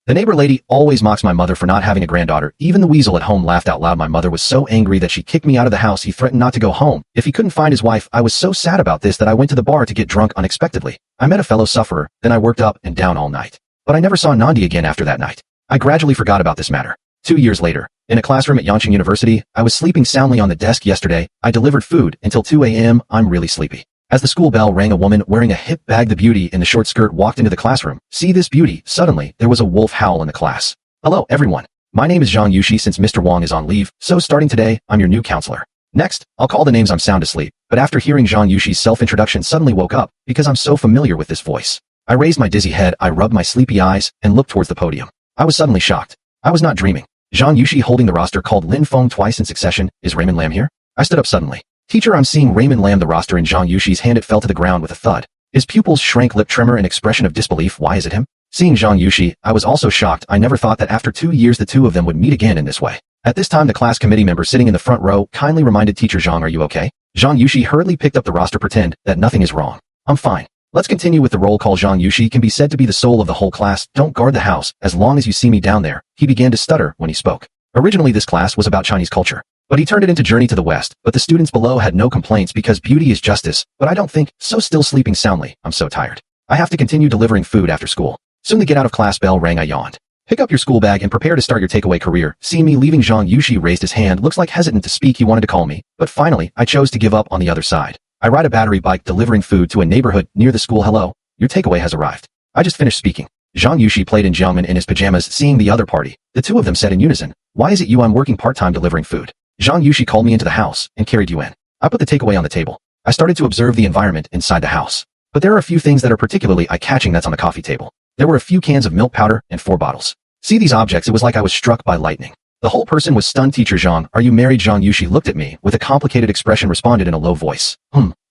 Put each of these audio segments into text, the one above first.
The neighbor lady always mocks my mother for not having a granddaughter. Even the weasel at home laughed out loud. My mother was so angry that she kicked me out of the house. He threatened not to go home if he couldn't find his wife. I was so sad about this that I went to the bar to get drunk unexpectedly. I met a fellow sufferer, then I worked up and down all night. But I never saw Nandi again after that night. I gradually forgot about this matter. 2 years later, in a classroom at Yangcheng University, I was sleeping soundly on the desk yesterday. I delivered food until 2 a.m. I'm really sleepy. As the school bell rang, a woman wearing a hip bag, the beauty in the short skirt, walked into the classroom. See this beauty? Suddenly, there was a wolf howl in the class. Hello, everyone. My name is Zhang Yushi. Since Mr. Wang is on leave, so starting today, I'm your new counselor. Next, I'll call the names. I'm sound asleep, but after hearing Zhang Yushi's self-introduction, suddenly woke up because I'm so familiar with this voice. I raised my dizzy head, I rubbed my sleepy eyes, and looked towards the podium. I was suddenly shocked. I was not dreaming. Zhang Yushi holding the roster called Lin Feng twice in succession. Is Raymond Lam here? I stood up suddenly. Teacher, I'm seeing Raymond Lam. The roster in Zhang Yushi's hand, it fell to the ground with a thud. His pupils shrank, lip tremor, an expression of disbelief. Why is it him? Seeing Zhang Yushi, I was also shocked. I never thought that after 2 years the two of them would meet again in this way. At this time, the class committee member sitting in the front row kindly reminded Teacher Zhang, are you okay? Zhang Yushi hurriedly picked up the roster. Pretend that nothing is wrong. I'm fine. Let's continue with the roll call. Zhang Yushi can be said to be the soul of the whole class. Don't guard the house as long as you see me down there. He began to stutter when he spoke. Originally this class was about Chinese culture, but he turned it into Journey to the West. But the students below had no complaints because beauty is justice. But I don't think so. Still sleeping soundly. I'm so tired. I have to continue delivering food after school. Soon the get out of class bell rang. I yawned. Pick up your school bag and prepare to start your takeaway career. Seeing me leaving, Zhang Yushi raised his hand, looks like hesitant to speak. He wanted to call me, but finally I chose to give up on the other side. I ride a battery bike delivering food to a neighborhood near the school. Hello, your takeaway has arrived. I just finished speaking. Zhang Yushi played in Jiangmen in his pajamas. Seeing the other party, the two of them said in unison, why is it you? I'm working part-time delivering food. Zhang Yushi called me into the house and carried you in. I put the takeaway on the table. I started to observe the environment inside the house. But there are a few things that are particularly eye-catching. That's on the coffee table. There were a few cans of milk powder and 4 bottles. See these objects? It was like I was struck by lightning. The whole person was stunned. Teacher Zhang, are you married? Zhang Yushi looked at me with a complicated expression, responded in a low voice.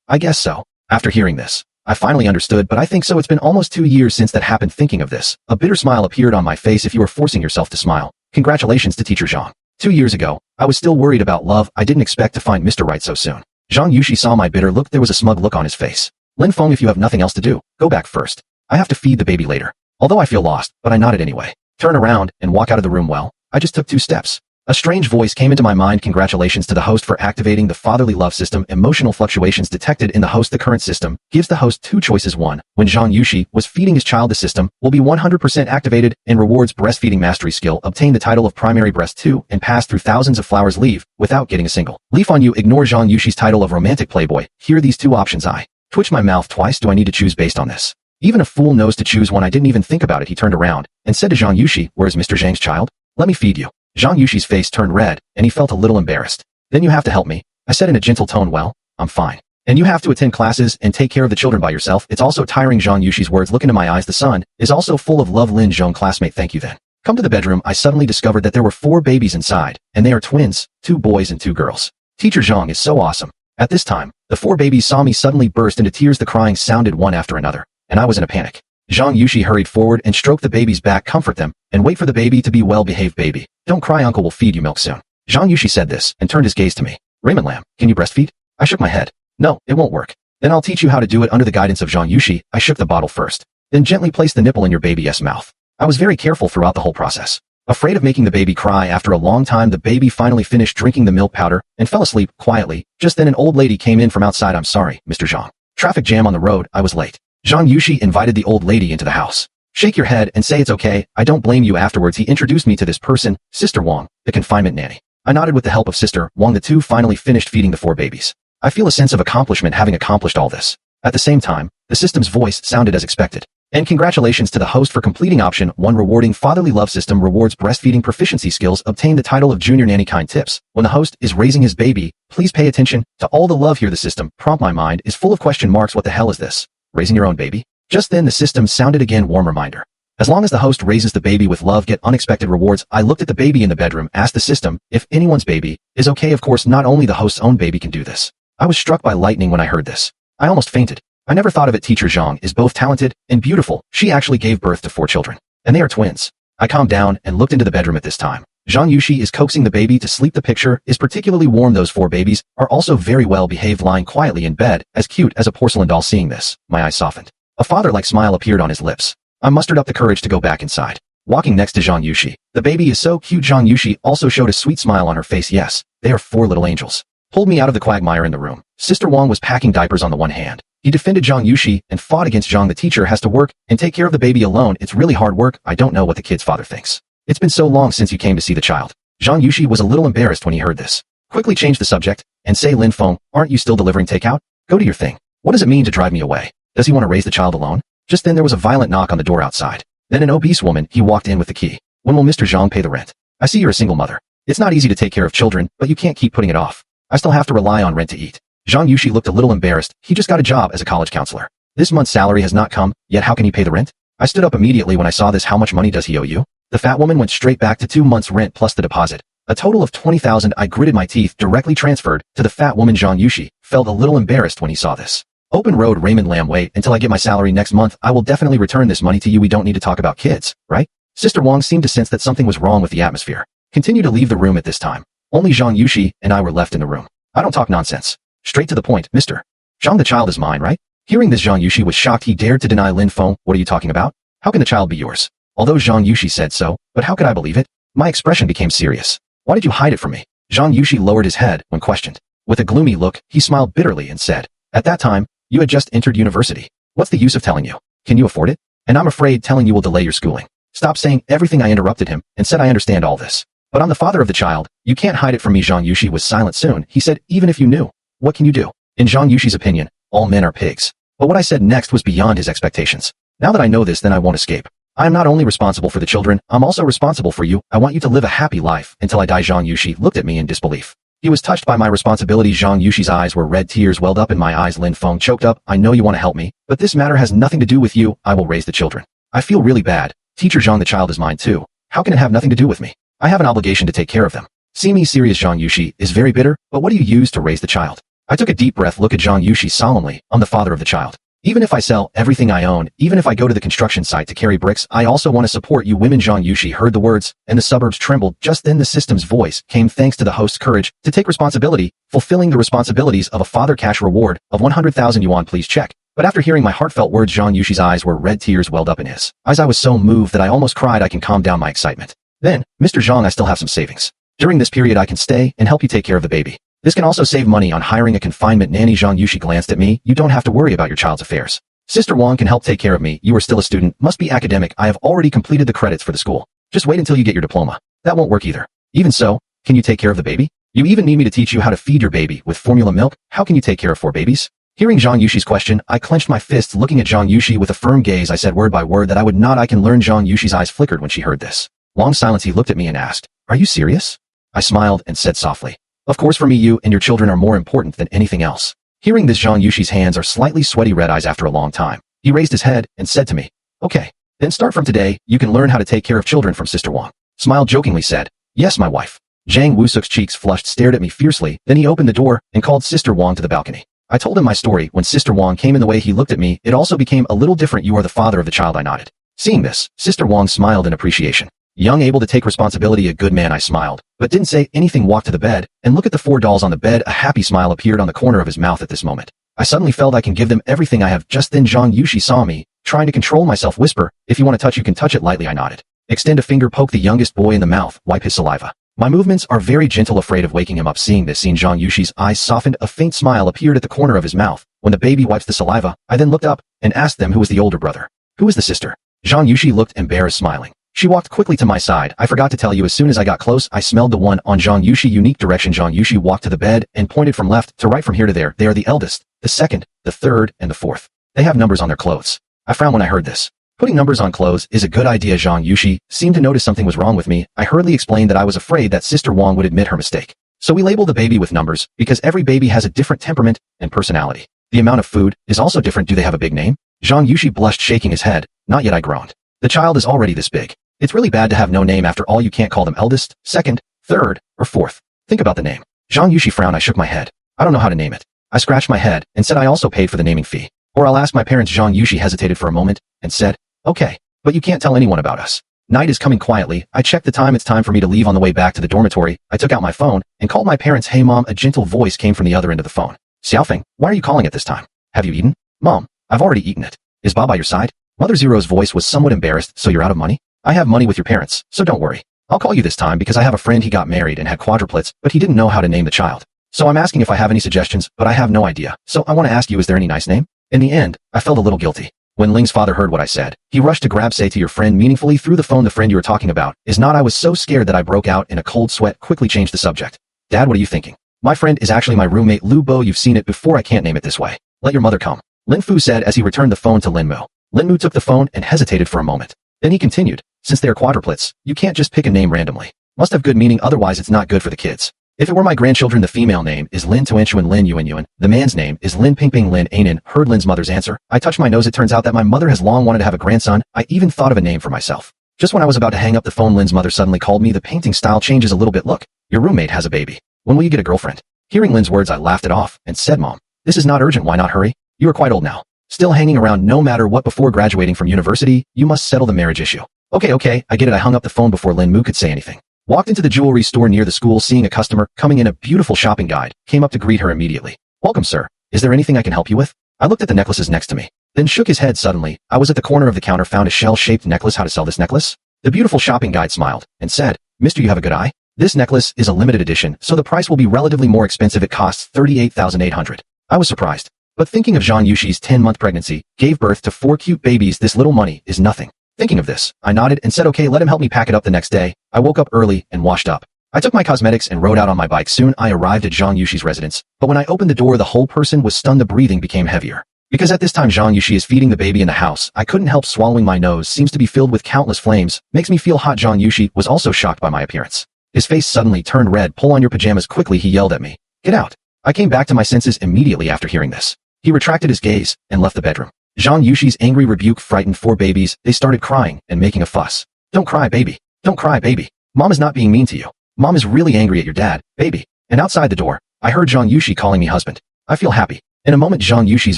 I guess so. After hearing this, I finally understood, but I think so. It's been almost 2 years since that happened. Thinking of this, a bitter smile appeared on my face. If you are forcing yourself to smile, congratulations to Teacher Zhang. 2 years ago, I was still worried about love. I didn't expect to find Mr. Right so soon. Zhang Yushi saw my bitter look. There was a smug look on his face. Lin Feng, if you have nothing else to do, go back first. I have to feed the baby later. Although I feel lost, but I nodded anyway. Turn around and walk out of the room. Well, I just took 2 steps. A strange voice came into my mind. Congratulations to the host for activating the fatherly love system. Emotional fluctuations detected in the host. The current system gives the host 2 choices. 1. When Zhang Yushi was feeding his child, the system will be 100% activated and rewards breastfeeding mastery skill. Obtain the title of primary breast. 2. And pass through thousands of flowers. Leave without getting a single leaf on you. Ignore Zhang Yushi's title of romantic playboy. Here are these 2 options. I twitched my mouth twice. Do I need to choose based on this? Even a fool knows to choose one. I didn't even think about it. He turned around and said to Zhang Yushi, where is Mr. Zhang's child? Let me feed you. Zhang Yushi's face turned red, and he felt a little embarrassed. Then you have to help me, I said in a gentle tone. Well, I'm fine. And you have to attend classes and take care of the children by yourself. It's also tiring. Zhang Yushi's words look into my eyes. The sun is also full of love. Lin Zhong, classmate, thank you. Then come to the bedroom. I suddenly discovered that there were 4 babies inside, and they are twins, 2 boys and 2 girls. Teacher Zhang is so awesome. At this time, the 4 babies saw me suddenly burst into tears. The crying sounded one after another, and I was in a panic. Zhang Yushi hurried forward and stroked the baby's back. Comfort them, and wait for the baby to be well-behaved. Baby, don't cry, uncle will feed you milk soon. Zhang Yushi said this, and turned his gaze to me. Raymond Lam, can you breastfeed? I shook my head. No, it won't work. Then I'll teach you how to do it under the guidance of Zhang Yushi. I shook the bottle first. Then gently placed the nipple in your baby's mouth. I was very careful throughout the whole process. Afraid of making the baby cry. After a long time, the baby finally finished drinking the milk powder and fell asleep quietly. Just then an old lady came in from outside. I'm sorry, Mr. Zhang. Traffic jam on the road, I was late. Zhang Yushi invited the old lady into the house. Shake your head and say it's okay, I don't blame you. Afterwards he introduced me to this person, Sister Wang, the confinement nanny. I nodded with the help of Sister Wang. The 2 finally finished feeding the 4 babies. I feel a sense of accomplishment having accomplished all this. At the same time, the system's voice sounded as expected. And congratulations to the host for completing option 1. Rewarding fatherly love system rewards breastfeeding proficiency skills. Obtain the title of junior nanny. Kind tips. When the host is raising his baby, please pay attention to all the love here. The system prompt. My mind is full of question marks. What the hell is this? Raising your own baby? Just then the system sounded again. Warm reminder. As long as the host raises the baby with love, get unexpected rewards. I looked at the baby in the bedroom, asked the system if anyone's baby is okay. Of course, not only the host's own baby can do this. I was struck by lightning when I heard this. I almost fainted. I never thought of it. Teacher Zhang is both talented and beautiful. She actually gave birth to 4 children, and they are twins. I calmed down and looked into the bedroom at this time. Zhang Yushi is coaxing the baby to sleep. The picture is particularly warm. Those 4 babies are also very well behaved, lying quietly in bed, as cute as a porcelain doll. Seeing this, my eyes softened. A father-like smile appeared on his lips. I mustered up the courage to go back inside. walking next to Zhang Yushi. The baby is so cute. Zhang Yushi also showed a sweet smile on her face. Yes, they are 4 little angels. Pulled me out of the quagmire in the room. Sister Wang was packing diapers on the one hand. He defended Zhang Yushi and fought against Zhang. The teacher has to work and take care of the baby alone. It's really hard work. I don't know what the kid's father thinks. It's been so long since you came to see the child. Zhang Yushi was a little embarrassed when he heard this. Quickly changed the subject and say, Lin Feng, aren't you still delivering takeout? Go to your thing. What does it mean to drive me away? Does he want to raise the child alone? Just then there was a violent knock on the door outside. Then an obese woman, he walked in with the key. When will Mr. Zhang pay the rent? I see you're a single mother. It's not easy to take care of children, but you can't keep putting it off. I still have to rely on rent to eat. Zhang Yushi looked a little embarrassed. He just got a job as a college counselor. This month's salary has not come, yet how can he pay the rent? I stood up immediately when I saw this. How much money does he owe you? The fat woman went straight back to 2 months' rent plus the deposit. A total of 20,000. I gritted my teeth. Directly transferred to the fat woman. Zhang Yushi felt a little embarrassed when he saw this. Open road. Raymond Lam. Wait until I get my salary next month. I will definitely return this money to you. We don't need to talk about kids, right? Sister Wang seemed to sense that something was wrong with the atmosphere. Continued to leave the room at this time. Only Zhang Yushi and I were left in the room. I don't talk nonsense. Straight to the point, Mr. Zhang. The child is mine, right? Hearing this, Zhang Yushi was shocked. He dared to deny. Lin Feng, what are you talking about? How can the child be yours? Although Zhang Yushi said so, but how could I believe it? My expression became serious. Why did you hide it from me? Zhang Yushi lowered his head when questioned. With a gloomy look, he smiled bitterly and said, at that time, you had just entered university. What's the use of telling you? Can you afford it? And I'm afraid telling you will delay your schooling. Stop saying everything. I interrupted him and said I understand all this. But I'm the father of the child. You can't hide it from me. Zhang Yushi was silent soon. He said, even if you knew, what can you do? In Zhang Yushi's opinion, all men are pigs. But what I said next was beyond his expectations. Now that I know this, then I won't escape. I am not only responsible for the children, I'm also responsible for you. I want you to live a happy life until I die. Zhang Yushi looked at me in disbelief. He was touched by my responsibility. Zhang Yushi's eyes were red. Tears welled up in my eyes. Lin Feng choked up. I know you want to help me, but this matter has nothing to do with you. I will raise the children. I feel really bad. Teacher Zhang, the child is mine too. How can it have nothing to do with me? I have an obligation to take care of them. See me serious. Zhang Yushi is very bitter, but what do you use to raise the child? I took a deep breath. Look at Zhang Yushi solemnly. I'm the father of the child. Even if I sell everything I own, even if I go to the construction site to carry bricks, I also want to support you women. Zhang Yushi heard the words, and the suburbs trembled. Just then the system's voice came. Thanks to the host's courage to take responsibility, fulfilling the responsibilities of a father. Cash reward of 100,000 yuan. Please check. But after hearing my heartfelt words, Zhang Yushi's eyes were red. Tears welled up in his eyes. I was so moved that I almost cried. I can calm down my excitement. Then, Mr. Zhang, I still have some savings. During this period I can stay and help you take care of the baby. This can also save money on hiring a confinement nanny. Zhang Yushi glanced at me. You don't have to worry about your child's affairs. Sister Wang can help take care of me. You are still a student, must be academic. I have already completed the credits for the school. Just wait until you get your diploma. That won't work either. Even so, can you take care of the baby? You even need me to teach you how to feed your baby with formula milk? How can you take care of 4 babies? Hearing Zhang Yushi's question, I clenched my fists. Looking at Zhang Yushi with a firm gaze, I said word by word that I would not. I can learn. Zhang Yushi's eyes flickered when she heard this. Long silence. He looked at me and asked, are you serious? I smiled and said softly, of course, for me you and your children are more important than anything else. Hearing this, Zhang Yushi's hands are slightly sweaty. Red eyes. After a long time, he raised his head and said to me, okay, then start from today. You can learn how to take care of children from Sister Wang. Smiled jokingly said, yes, my wife. Zhang Wusuk's cheeks flushed, stared at me fiercely. Then he opened the door and called Sister Wang to the balcony. I told him my story. When Sister Wang came in, the way he looked at me, it also became a little different. You are the father of the child. I nodded. Seeing this, Sister Wang smiled in appreciation. Young, able to take responsibility, a good man. I smiled, but didn't say anything. Walked to the bed and looked at the 4 dolls on the bed. A happy smile appeared on the corner of his mouth at this moment. I suddenly felt I can give them everything I have. Just then Zhang Yushi saw me, trying to control myself. Whisper, if you want to touch, you can touch it lightly. I nodded. Extend a finger, poke the youngest boy in the mouth, wipe his saliva. My movements are very gentle, afraid of waking him up. Seeing this scene, Zhang Yushi's eyes softened. A faint smile appeared at the corner of his mouth. When the baby wipes the saliva, I then looked up and asked them who was the older brother. Who is the sister? Zhang Yushi looked embarrassed, smiling. She walked quickly to my side. I forgot to tell you, as soon as I got close, I smelled the one on Zhang Yushi unique direction. Zhang Yushi walked to the bed and pointed from left to right, from here to there. They are the eldest, the second, the third, and the fourth. They have numbers on their clothes. I frowned when I heard this. Putting numbers on clothes is a good idea. Zhang Yushi seemed to notice something was wrong with me. I hurriedly explained that I was afraid that Sister Wang would admit her mistake. So we labeled the baby with numbers, because every baby has a different temperament and personality. The amount of food is also different. Do they have a big name? Zhang Yushi blushed, shaking his head. Not yet. I groaned. The child is already this big. It's really bad to have no name. After all, you can't call them eldest, second, third, or fourth. Think about the name. Zhang Yushi frowned. I shook my head. I don't know how to name it. I scratched my head and said I also paid for the naming fee. Or I'll ask my parents. Zhang Yushi hesitated for a moment and said, okay, but you can't tell anyone about us. Night is coming quietly. I checked the time. It's time for me to leave. On the way back to the dormitory, I took out my phone and called my parents. Hey mom, a gentle voice came from the other end of the phone. Xiaofeng, why are you calling at this time? Have you eaten? Mom, I've already eaten it. Is Bob by your side? Mother Zero's voice was somewhat embarrassed. So you're out of money? I have money with your parents, so don't worry. I'll call you this time because I have a friend he got married and had quadruplets, but he didn't know how to name the child. So I'm asking if I have any suggestions, but I have no idea. So I want to ask you, is there any nice name? In the end, I felt a little guilty. When Ling's father heard what I said, he rushed to grab say to your friend meaningfully through the phone. The friend you were talking about is not. I was so scared that I broke out in a cold sweat, quickly changed the subject. Dad, what are you thinking? My friend is actually my roommate Lu Bo. You've seen it before. I can't name it this way. Let your mother come. Lin Fu said as he returned the phone to Lin Mu. Lin Mu took the phone and hesitated for a moment. Then he continued, since they are quadruplets, you can't just pick a name randomly. Must have good meaning, otherwise it's not good for the kids. If it were my grandchildren, the female name is Lin Tuanshuan Lin Yuan Yuan, the man's name is Lin Pingping Lin Anan. Heard Lin's mother's answer. I touched my nose. It turns out that my mother has long wanted to have a grandson. I even thought of a name for myself. Just when I was about to hang up the phone, Lin's mother suddenly called me. The painting style changes a little bit. Look, your roommate has a baby. When will you get a girlfriend? Hearing Lin's words, I laughed it off and said, Mom, this is not urgent. Why not hurry? You are quite old now. Still hanging around no matter what. Before graduating from university, you must settle the marriage issue. Okay, I get it. I hung up the phone before Lin Mu could say anything. Walked into the jewelry store near the school. Seeing a customer coming in, a beautiful shopping guide, came up to greet her immediately. Welcome, sir. Is there anything I can help you with? I looked at the necklaces next to me, then shook his head suddenly. I was at the corner of the counter, found a shell-shaped necklace. How to sell this necklace? The beautiful shopping guide smiled and said, Mister, you have a good eye. This necklace is a limited edition, so the price will be relatively more expensive. It costs 38,800. I was surprised, but thinking of Zhang Yushi's 10-month pregnancy, gave birth to 4 cute babies, this little money is nothing. Thinking of this, I nodded and said okay, let him help me pack it up. The next day, I woke up early and washed up. I took my cosmetics and rode out on my bike. Soon I arrived at Zhang Yushi's residence, but when I opened the door, the whole person was stunned. The breathing became heavier. Because at this time Zhang Yushi is feeding the baby in the house, I couldn't help swallowing. My nose seems to be filled with countless flames, makes me feel hot. Zhang Yushi was also shocked by my appearance. His face suddenly turned red. Pull on your pajamas quickly, he yelled at me. Get out. I came back to my senses immediately after hearing this. He retracted his gaze and left the bedroom. Zhang Yushi's angry rebuke frightened 4 babies. They started crying and making a fuss. Don't cry, baby. Don't cry, baby. Mom is not being mean to you. Mom is really angry at your dad, baby. And outside the door, I heard Zhang Yushi calling me husband. I feel happy. In a moment, Zhang Yushi's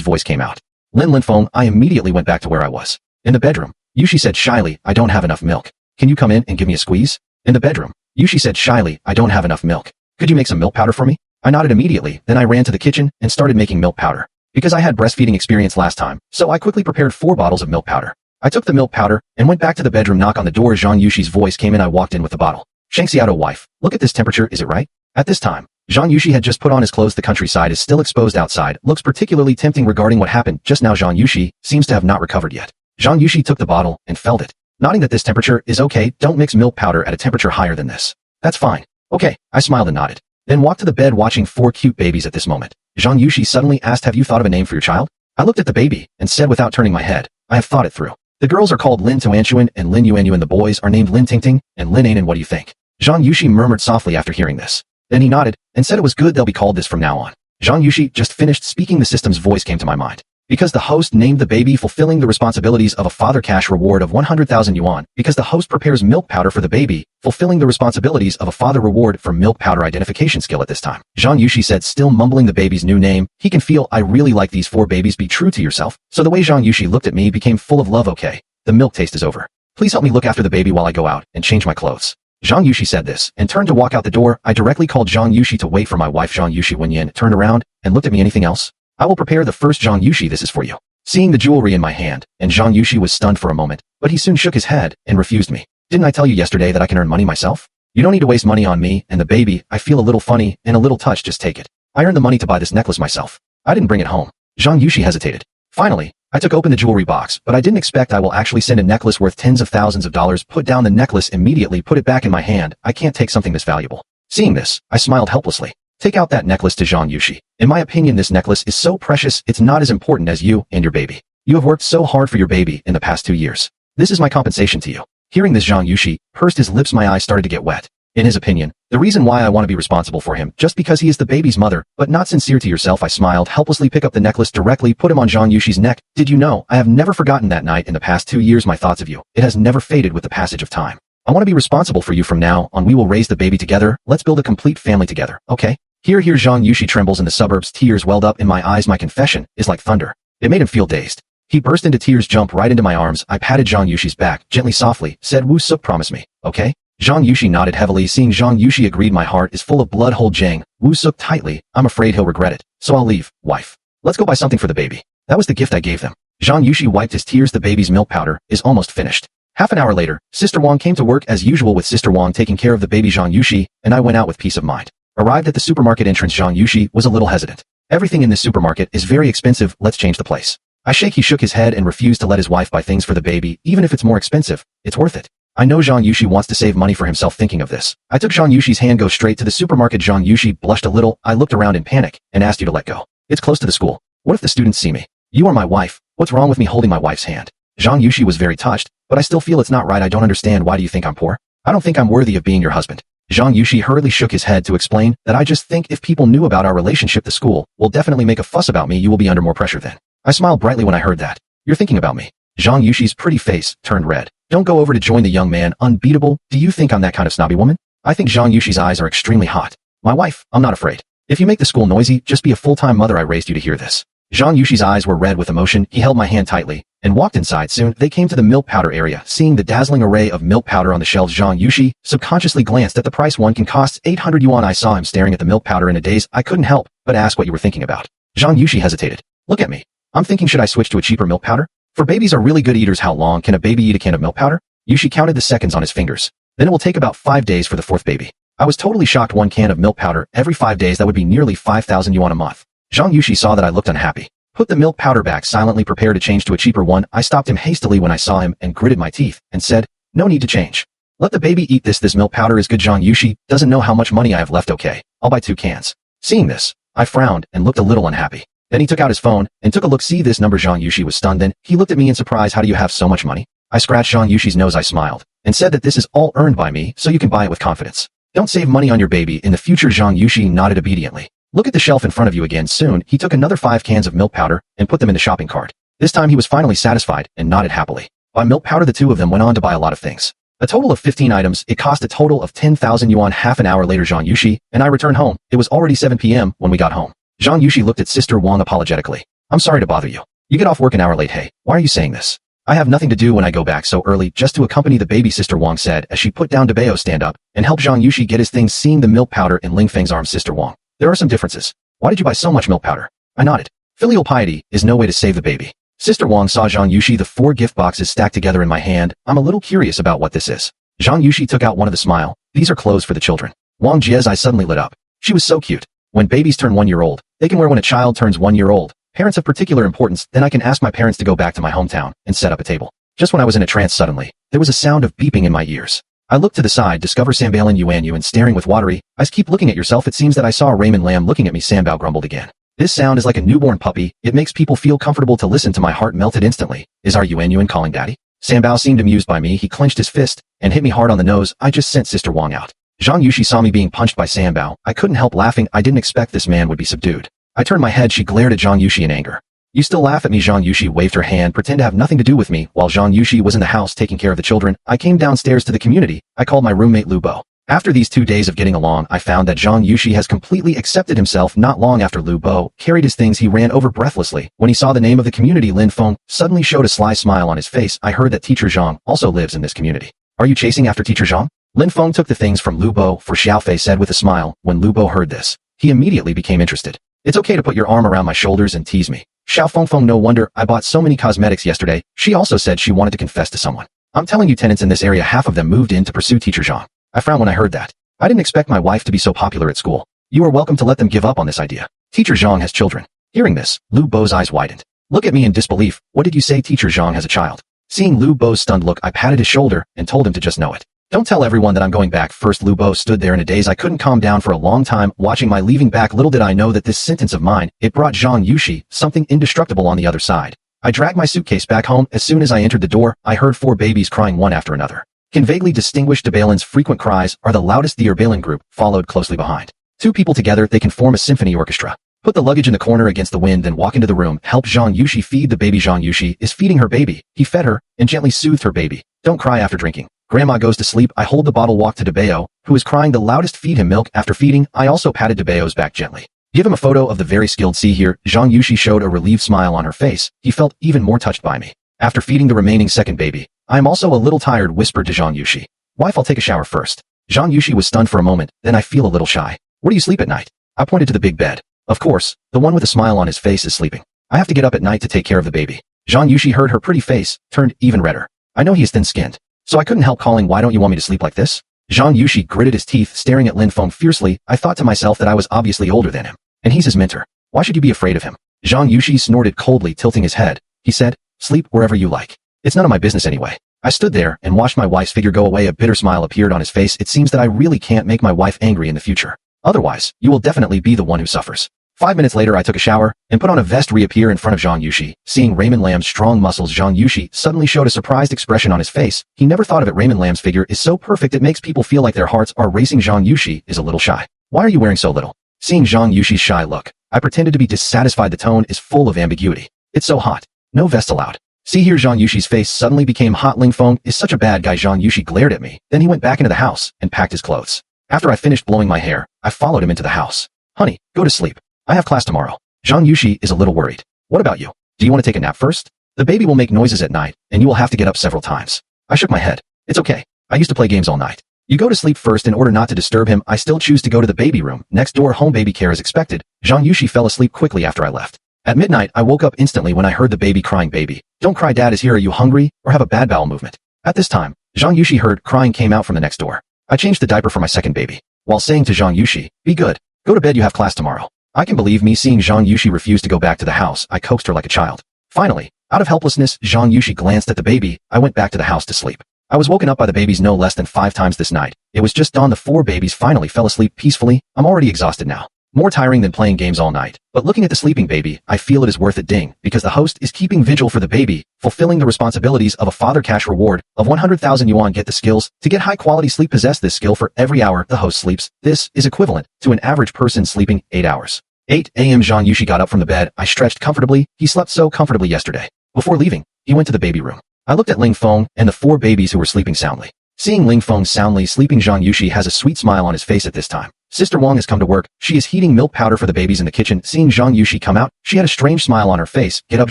voice came out. Lin phone. I immediately went back to where I was. In the bedroom, Yushi said shyly, I don't have enough milk. Can you come in and give me a squeeze? In the bedroom, Yushi said shyly, I don't have enough milk. Could you make some milk powder for me? I nodded immediately. Then I ran to the kitchen and started making milk powder. Because I had breastfeeding experience last time, so I quickly prepared 4 bottles of milk powder. I took the milk powder and went back to the bedroom. Knock on the door. Zhang Yushi's voice came in. I walked in with the bottle. Shangxiao, wife, look at this temperature, is it right? At this time, Zhang Yushi had just put on his clothes. The countryside is still exposed outside. Looks particularly tempting. Regarding what happened just now, Zhang Yushi seems to have not recovered yet. Zhang Yushi took the bottle and felt it, nodding that this temperature is okay. Don't mix milk powder at a temperature higher than this. That's fine. Okay, I smiled and nodded. Then walked to the bed watching 4 cute babies. At this moment, Zhang Yushi suddenly asked, have you thought of a name for your child? I looked at the baby and said without turning my head, I have thought it through. The girls are called Lin Tuanshuan and Lin Yuan Yuan. The boys are named Lin Tingting and Lin Anan. What do you think? Zhang Yushi murmured softly after hearing this. Then he nodded and said it was good. They'll be called this from now on. Zhang Yushi just finished speaking. The system's voice came to my mind. Because the host named the baby, fulfilling the responsibilities of a father. Cash reward of 100,000 yuan. Because the host prepares milk powder for the baby, fulfilling the responsibilities of a father. Reward for milk powder. Identification skill. At this time, Zhang Yushi said, still mumbling the baby's new name. He can feel, I really like these 4 babies. Be true to yourself. So the way Zhang Yushi looked at me became full of love. Okay, the milk taste is over. Please help me look after the baby while I go out and change my clothes. Zhang Yushi said this and turned to walk out the door. I directly called Zhang Yushi to wait for my wife. Zhang Yushi Wenyan turned around and looked at me. Anything else? I will prepare the first. Zhang Yushi, this is for you. Seeing the jewelry in my hand, and Zhang Yushi was stunned for a moment, but he soon shook his head and refused me. Didn't I tell you yesterday that I can earn money myself? You don't need to waste money on me and the baby. I feel a little funny and a little touched. Just take it. I earned the money to buy this necklace myself. I didn't bring it home. Zhang Yushi hesitated. Finally, I took open the jewelry box, but I didn't expect I will actually send a necklace worth tens of thousands of dollars. Put down the necklace immediately, put it back in my hand. I can't take something this valuable. Seeing this, I smiled helplessly. Take out that necklace to Zhang Yushi. In my opinion, this necklace is so precious, it's not as important as you and your baby. You have worked so hard for your baby in the past 2 years. This is my compensation to you. Hearing this, Zhang Yushi pursed his lips. My eyes started to get wet. In his opinion, the reason why I want to be responsible for him, just because he is the baby's mother, but not sincere to yourself. I smiled helplessly. Pick up the necklace directly, put him on Zhang Yushi's neck. Did you know, I have never forgotten that night in the past 2 years. My thoughts of you, it has never faded with the passage of time. I want to be responsible for you from now on. We will raise the baby together. Let's build a complete family together, okay? Here Zhang Yushi trembles in the suburbs. Tears welled up in my eyes. My confession is like thunder. It made him feel dazed. He burst into tears, jumped right into my arms. I patted Zhang Yushi's back, gently softly, said, Wu Suk, promise me, okay? Zhang Yushi nodded heavily. Seeing Zhang Yushi agreed, my heart is full of blood. Hold Zhang Wu Suk tightly. I'm afraid he'll regret it. So I'll leave, wife. Let's go buy something for the baby. That was the gift I gave them. Zhang Yushi wiped his tears. The baby's milk powder is almost finished. Half an hour later, Sister Wang came to work as usual with Sister Wang taking care of the baby Zhang Yushi, and I went out with peace of mind. Arrived at the supermarket entrance, Zhang Yushi was a little hesitant. Everything in this supermarket is very expensive, let's change the place. He shook his head and refused to let his wife buy things for the baby, even if it's more expensive, it's worth it. I know Zhang Yushi wants to save money for himself thinking of this. I took Zhang Yushi's hand, go straight to the supermarket. Zhang Yushi blushed a little, I looked around in panic, and asked you to let go. It's close to the school. What if the students see me? You are my wife, what's wrong with me holding my wife's hand? Zhang Yushi was very touched, but I still feel it's not right. I don't understand, why do you think I'm poor? I don't think I'm worthy of being your husband. Zhang Yushi hurriedly shook his head to explain that I just think if people knew about our relationship, the school will definitely make a fuss about me. You will be under more pressure then. I smiled brightly when I heard that. You're thinking about me. Zhang Yushi's pretty face turned red. Don't go over to join the young man. Unbeatable. Do you think I'm that kind of snobby woman? I think Zhang Yushi's eyes are extremely hot. My wife, I'm not afraid. If you make the school noisy, just be a full-time mother. I raised you to hear this. Zhang Yushi's eyes were red with emotion. He held my hand tightly and walked inside. Soon, they came to the milk powder area. Seeing the dazzling array of milk powder on the shelves, Zhang Yushi subconsciously glanced at the price. One can cost 800 yuan. I saw him staring at the milk powder in a daze. I couldn't help but ask what you were thinking about. Zhang Yushi hesitated. Look at me. I'm thinking, should I switch to a cheaper milk powder? For babies are really good eaters. How long can a baby eat a can of milk powder? Yushi counted the seconds on his fingers. Then it will take about 5 days for the fourth baby. I was totally shocked. 1 can of milk powder every 5 days, that would be nearly 5,000 yuan a month. Zhang Yushi saw that I looked unhappy. Put the milk powder back, silently prepared to change to a cheaper one. I stopped him hastily when I saw him and gritted my teeth and said, no need to change. Let the baby eat this. This milk powder is good. Zhang Yushi doesn't know how much money I have left. Okay, I'll buy 2 cans. Seeing this, I frowned and looked a little unhappy. Then he took out his phone and took a look. See this number? Zhang Yushi was stunned. Then he looked at me in surprise. How do you have so much money? I scratched Zhang Yushi's nose. I smiled and said that this is all earned by me, so you can buy it with confidence. Don't save money on your baby in the future. Zhang Yushi nodded obediently. Look at the shelf in front of you again. Soon, he took another 5 cans of milk powder and put them in the shopping cart. This time he was finally satisfied and nodded happily. By milk powder, the two of them went on to buy a lot of things. A total of 15 items. It cost a total of 10,000 yuan. Half an hour later, Zhang Yushi and I returned home. It was already 7 p.m. when we got home. Zhang Yushi looked at Sister Wang apologetically. I'm sorry to bother you. You get off work an hour late. Hey, why are you saying this? I have nothing to do when I go back so early, just to accompany the baby, Sister Wang said as she put down Debeo. Stand up and help Zhang Yushi get his things. Seeing the milk powder in Ling Feng's arms, Sister Wang, there are some differences. Why did you buy so much milk powder? I nodded. Filial piety is no way to save the baby. Sister Wang saw Zhang Yushi the 4 gift boxes stacked together in my hand. I'm a little curious about what this is. Zhang Yushi took out one of the smile. These are clothes for the children. Wang Jie's eyes suddenly lit up. She was so cute. When babies turn 1 year old, they can wear when a child turns 1 year old. Parents of particular importance. Then I can ask my parents to go back to my hometown and set up a table. Just when I was in a trance, suddenly, there was a sound of beeping in my ears. I looked to the side, discover Sambailin Yuan staring with watery eyes. Keep looking at yourself. It seems that I saw Raymond Lam looking at me. Sambao grumbled again. This sound is like a newborn puppy. It makes people feel comfortable to listen to. My heart melted instantly. Is our Yuan calling daddy? Sambao seemed amused by me. He clenched his fist and hit me hard on the nose. I just sent Sister Wang out. Zhang Yushi saw me being punched by Sambao. I couldn't help laughing. I didn't expect this man would be subdued. I turned my head. She glared at Zhang Yushi in anger. You still laugh at me? Zhang Yushi waved her hand, pretend to have nothing to do with me. While Zhang Yushi was in the house taking care of the children, I came downstairs to the community. I called my roommate Lu Bo. After these 2 days of getting along, I found that Zhang Yushi has completely accepted himself. Not long after Lu Bo carried his things, he ran over breathlessly. When he saw the name of the community, Lin Feng suddenly showed a sly smile on his face. I heard that Teacher Zhang also lives in this community. Are you chasing after Teacher Zhang? Lin Feng took the things from Lu Bo for Xiaofei said with a smile. When Lu Bo heard this, he immediately became interested. It's okay to put your arm around my shoulders and tease me. Xiao Fengfeng, no wonder I bought so many cosmetics yesterday. She also said she wanted to confess to someone. I'm telling you, tenants in this area, half of them moved in to pursue Teacher Zhang. I frowned when I heard that. I didn't expect my wife to be so popular at school. You are welcome to let them give up on this idea. Teacher Zhang has children. Hearing this, Lu Bo's eyes widened. Look at me in disbelief. What did you say? Teacher Zhang has a child. Seeing Lu Bo's stunned look, I patted his shoulder and told him to just know it. Don't tell everyone that I'm going back first. Lu Bo stood there in a daze. I couldn't calm down for a long time, watching my leaving back. Little did I know that this sentence of mine, it brought Zhang Yushi something indestructible on the other side. I dragged my suitcase back home. As soon as I entered the door, I heard 4 babies crying one after another. Can vaguely distinguish Debailin's frequent cries are the loudest. The Erbailin group followed closely behind. 2 people together, they can form a symphony orchestra. Put the luggage in the corner against the wind, then walk into the room. Help Zhang Yushi feed the baby. Zhang Yushi is feeding her baby. He fed her and gently soothed her baby. Don't cry after drinking. Grandma goes to sleep. I hold the bottle, walk to Debeo, who is crying the loudest. Feed him milk. After feeding, I also patted Debeo's back gently. Give him a photo of the very skilled. See here. Zhang Yushi showed a relieved smile on her face. He felt even more touched by me. After feeding the remaining second baby, I am also a little tired, whispered to Zhang Yushi. Wife, I'll take a shower first. Zhang Yushi was stunned for a moment. Then I feel a little shy. Where do you sleep at night? I pointed to the big bed. Of course, the one with a smile on his face is sleeping. I have to get up at night to take care of the baby. Zhang Yushi heard her pretty face, turned even redder. I know he is thin-skinned. So I couldn't help calling, "Why don't you want me to sleep like this?" Zhang Yushi gritted his teeth, staring at Lin Feng fiercely. I thought to myself that I was obviously older than him, and he's his mentor. Why should you be afraid of him? Zhang Yushi snorted coldly, tilting his head. He said, "Sleep wherever you like. It's none of my business anyway." I stood there and watched my wife's figure go away. A bitter smile appeared on his face. It seems that I really can't make my wife angry in the future. Otherwise, you will definitely be the one who suffers. 5 minutes later, I took a shower and put on a vest. Reappear in front of Zhang Yushi. Seeing Raymond Lam's strong muscles, Zhang Yushi suddenly showed a surprised expression on his face. He never thought of it. Raymond Lam's figure is so perfect it makes people feel like their hearts are racing. Zhang Yushi is a little shy. "Why are you wearing so little?" Seeing Zhang Yushi's shy look, I pretended to be dissatisfied. The tone is full of ambiguity. "It's so hot. No vest allowed." See here, Zhang Yushi's face suddenly became hot. "Ling Feng is such a bad guy." Zhang Yushi glared at me. Then he went back into the house and packed his clothes. After I finished blowing my hair, I followed him into the house. "Honey, go to sleep. I have class tomorrow." Zhang Yushi is a little worried. "What about you? Do you want to take a nap first? The baby will make noises at night, and you will have to get up several times." I shook my head. "It's okay. I used to play games all night. You go to sleep first." In order not to disturb him, I still choose to go to the baby room. Next door, home baby care is expected. Zhang Yushi fell asleep quickly after I left. At midnight, I woke up instantly when I heard the baby crying. "Baby, don't cry, Dad is here. Are you hungry or have a bad bowel movement?" At this time, Zhang Yushi heard crying came out from the next door. I changed the diaper for my second baby, while saying to Zhang Yushi, "Be good. Go to bed, you have class tomorrow." I can believe me. Seeing Zhang Yushi refuse to go back to the house, I coaxed her like a child. Finally, out of helplessness, Zhang Yushi glanced at the baby. I went back to the house to sleep. I was woken up by the babies no less than 5 times this night. It was just dawn. The 4 babies finally fell asleep peacefully. I'm already exhausted now. More tiring than playing games all night. But looking at the sleeping baby, I feel it is worth it. Ding, because the host is keeping vigil for the baby, fulfilling the responsibilities of a father. Cash reward of 100,000 yuan. Get the skills to get high quality sleep. Possess this skill for every hour the host sleeps. This is equivalent to an average person sleeping 8 hours. 8 a.m. Zhang Yushi got up from the bed. I stretched comfortably. He slept so comfortably yesterday. Before leaving, he went to the baby room. I looked at Ling Feng and the 4 babies who were sleeping soundly. Seeing Ling Feng soundly sleeping, Zhang Yushi has a sweet smile on his face at this time. Sister Wang has come to work. She is heating milk powder for the babies in the kitchen. Seeing Zhang Yushi come out, she had a strange smile on her face. Get up.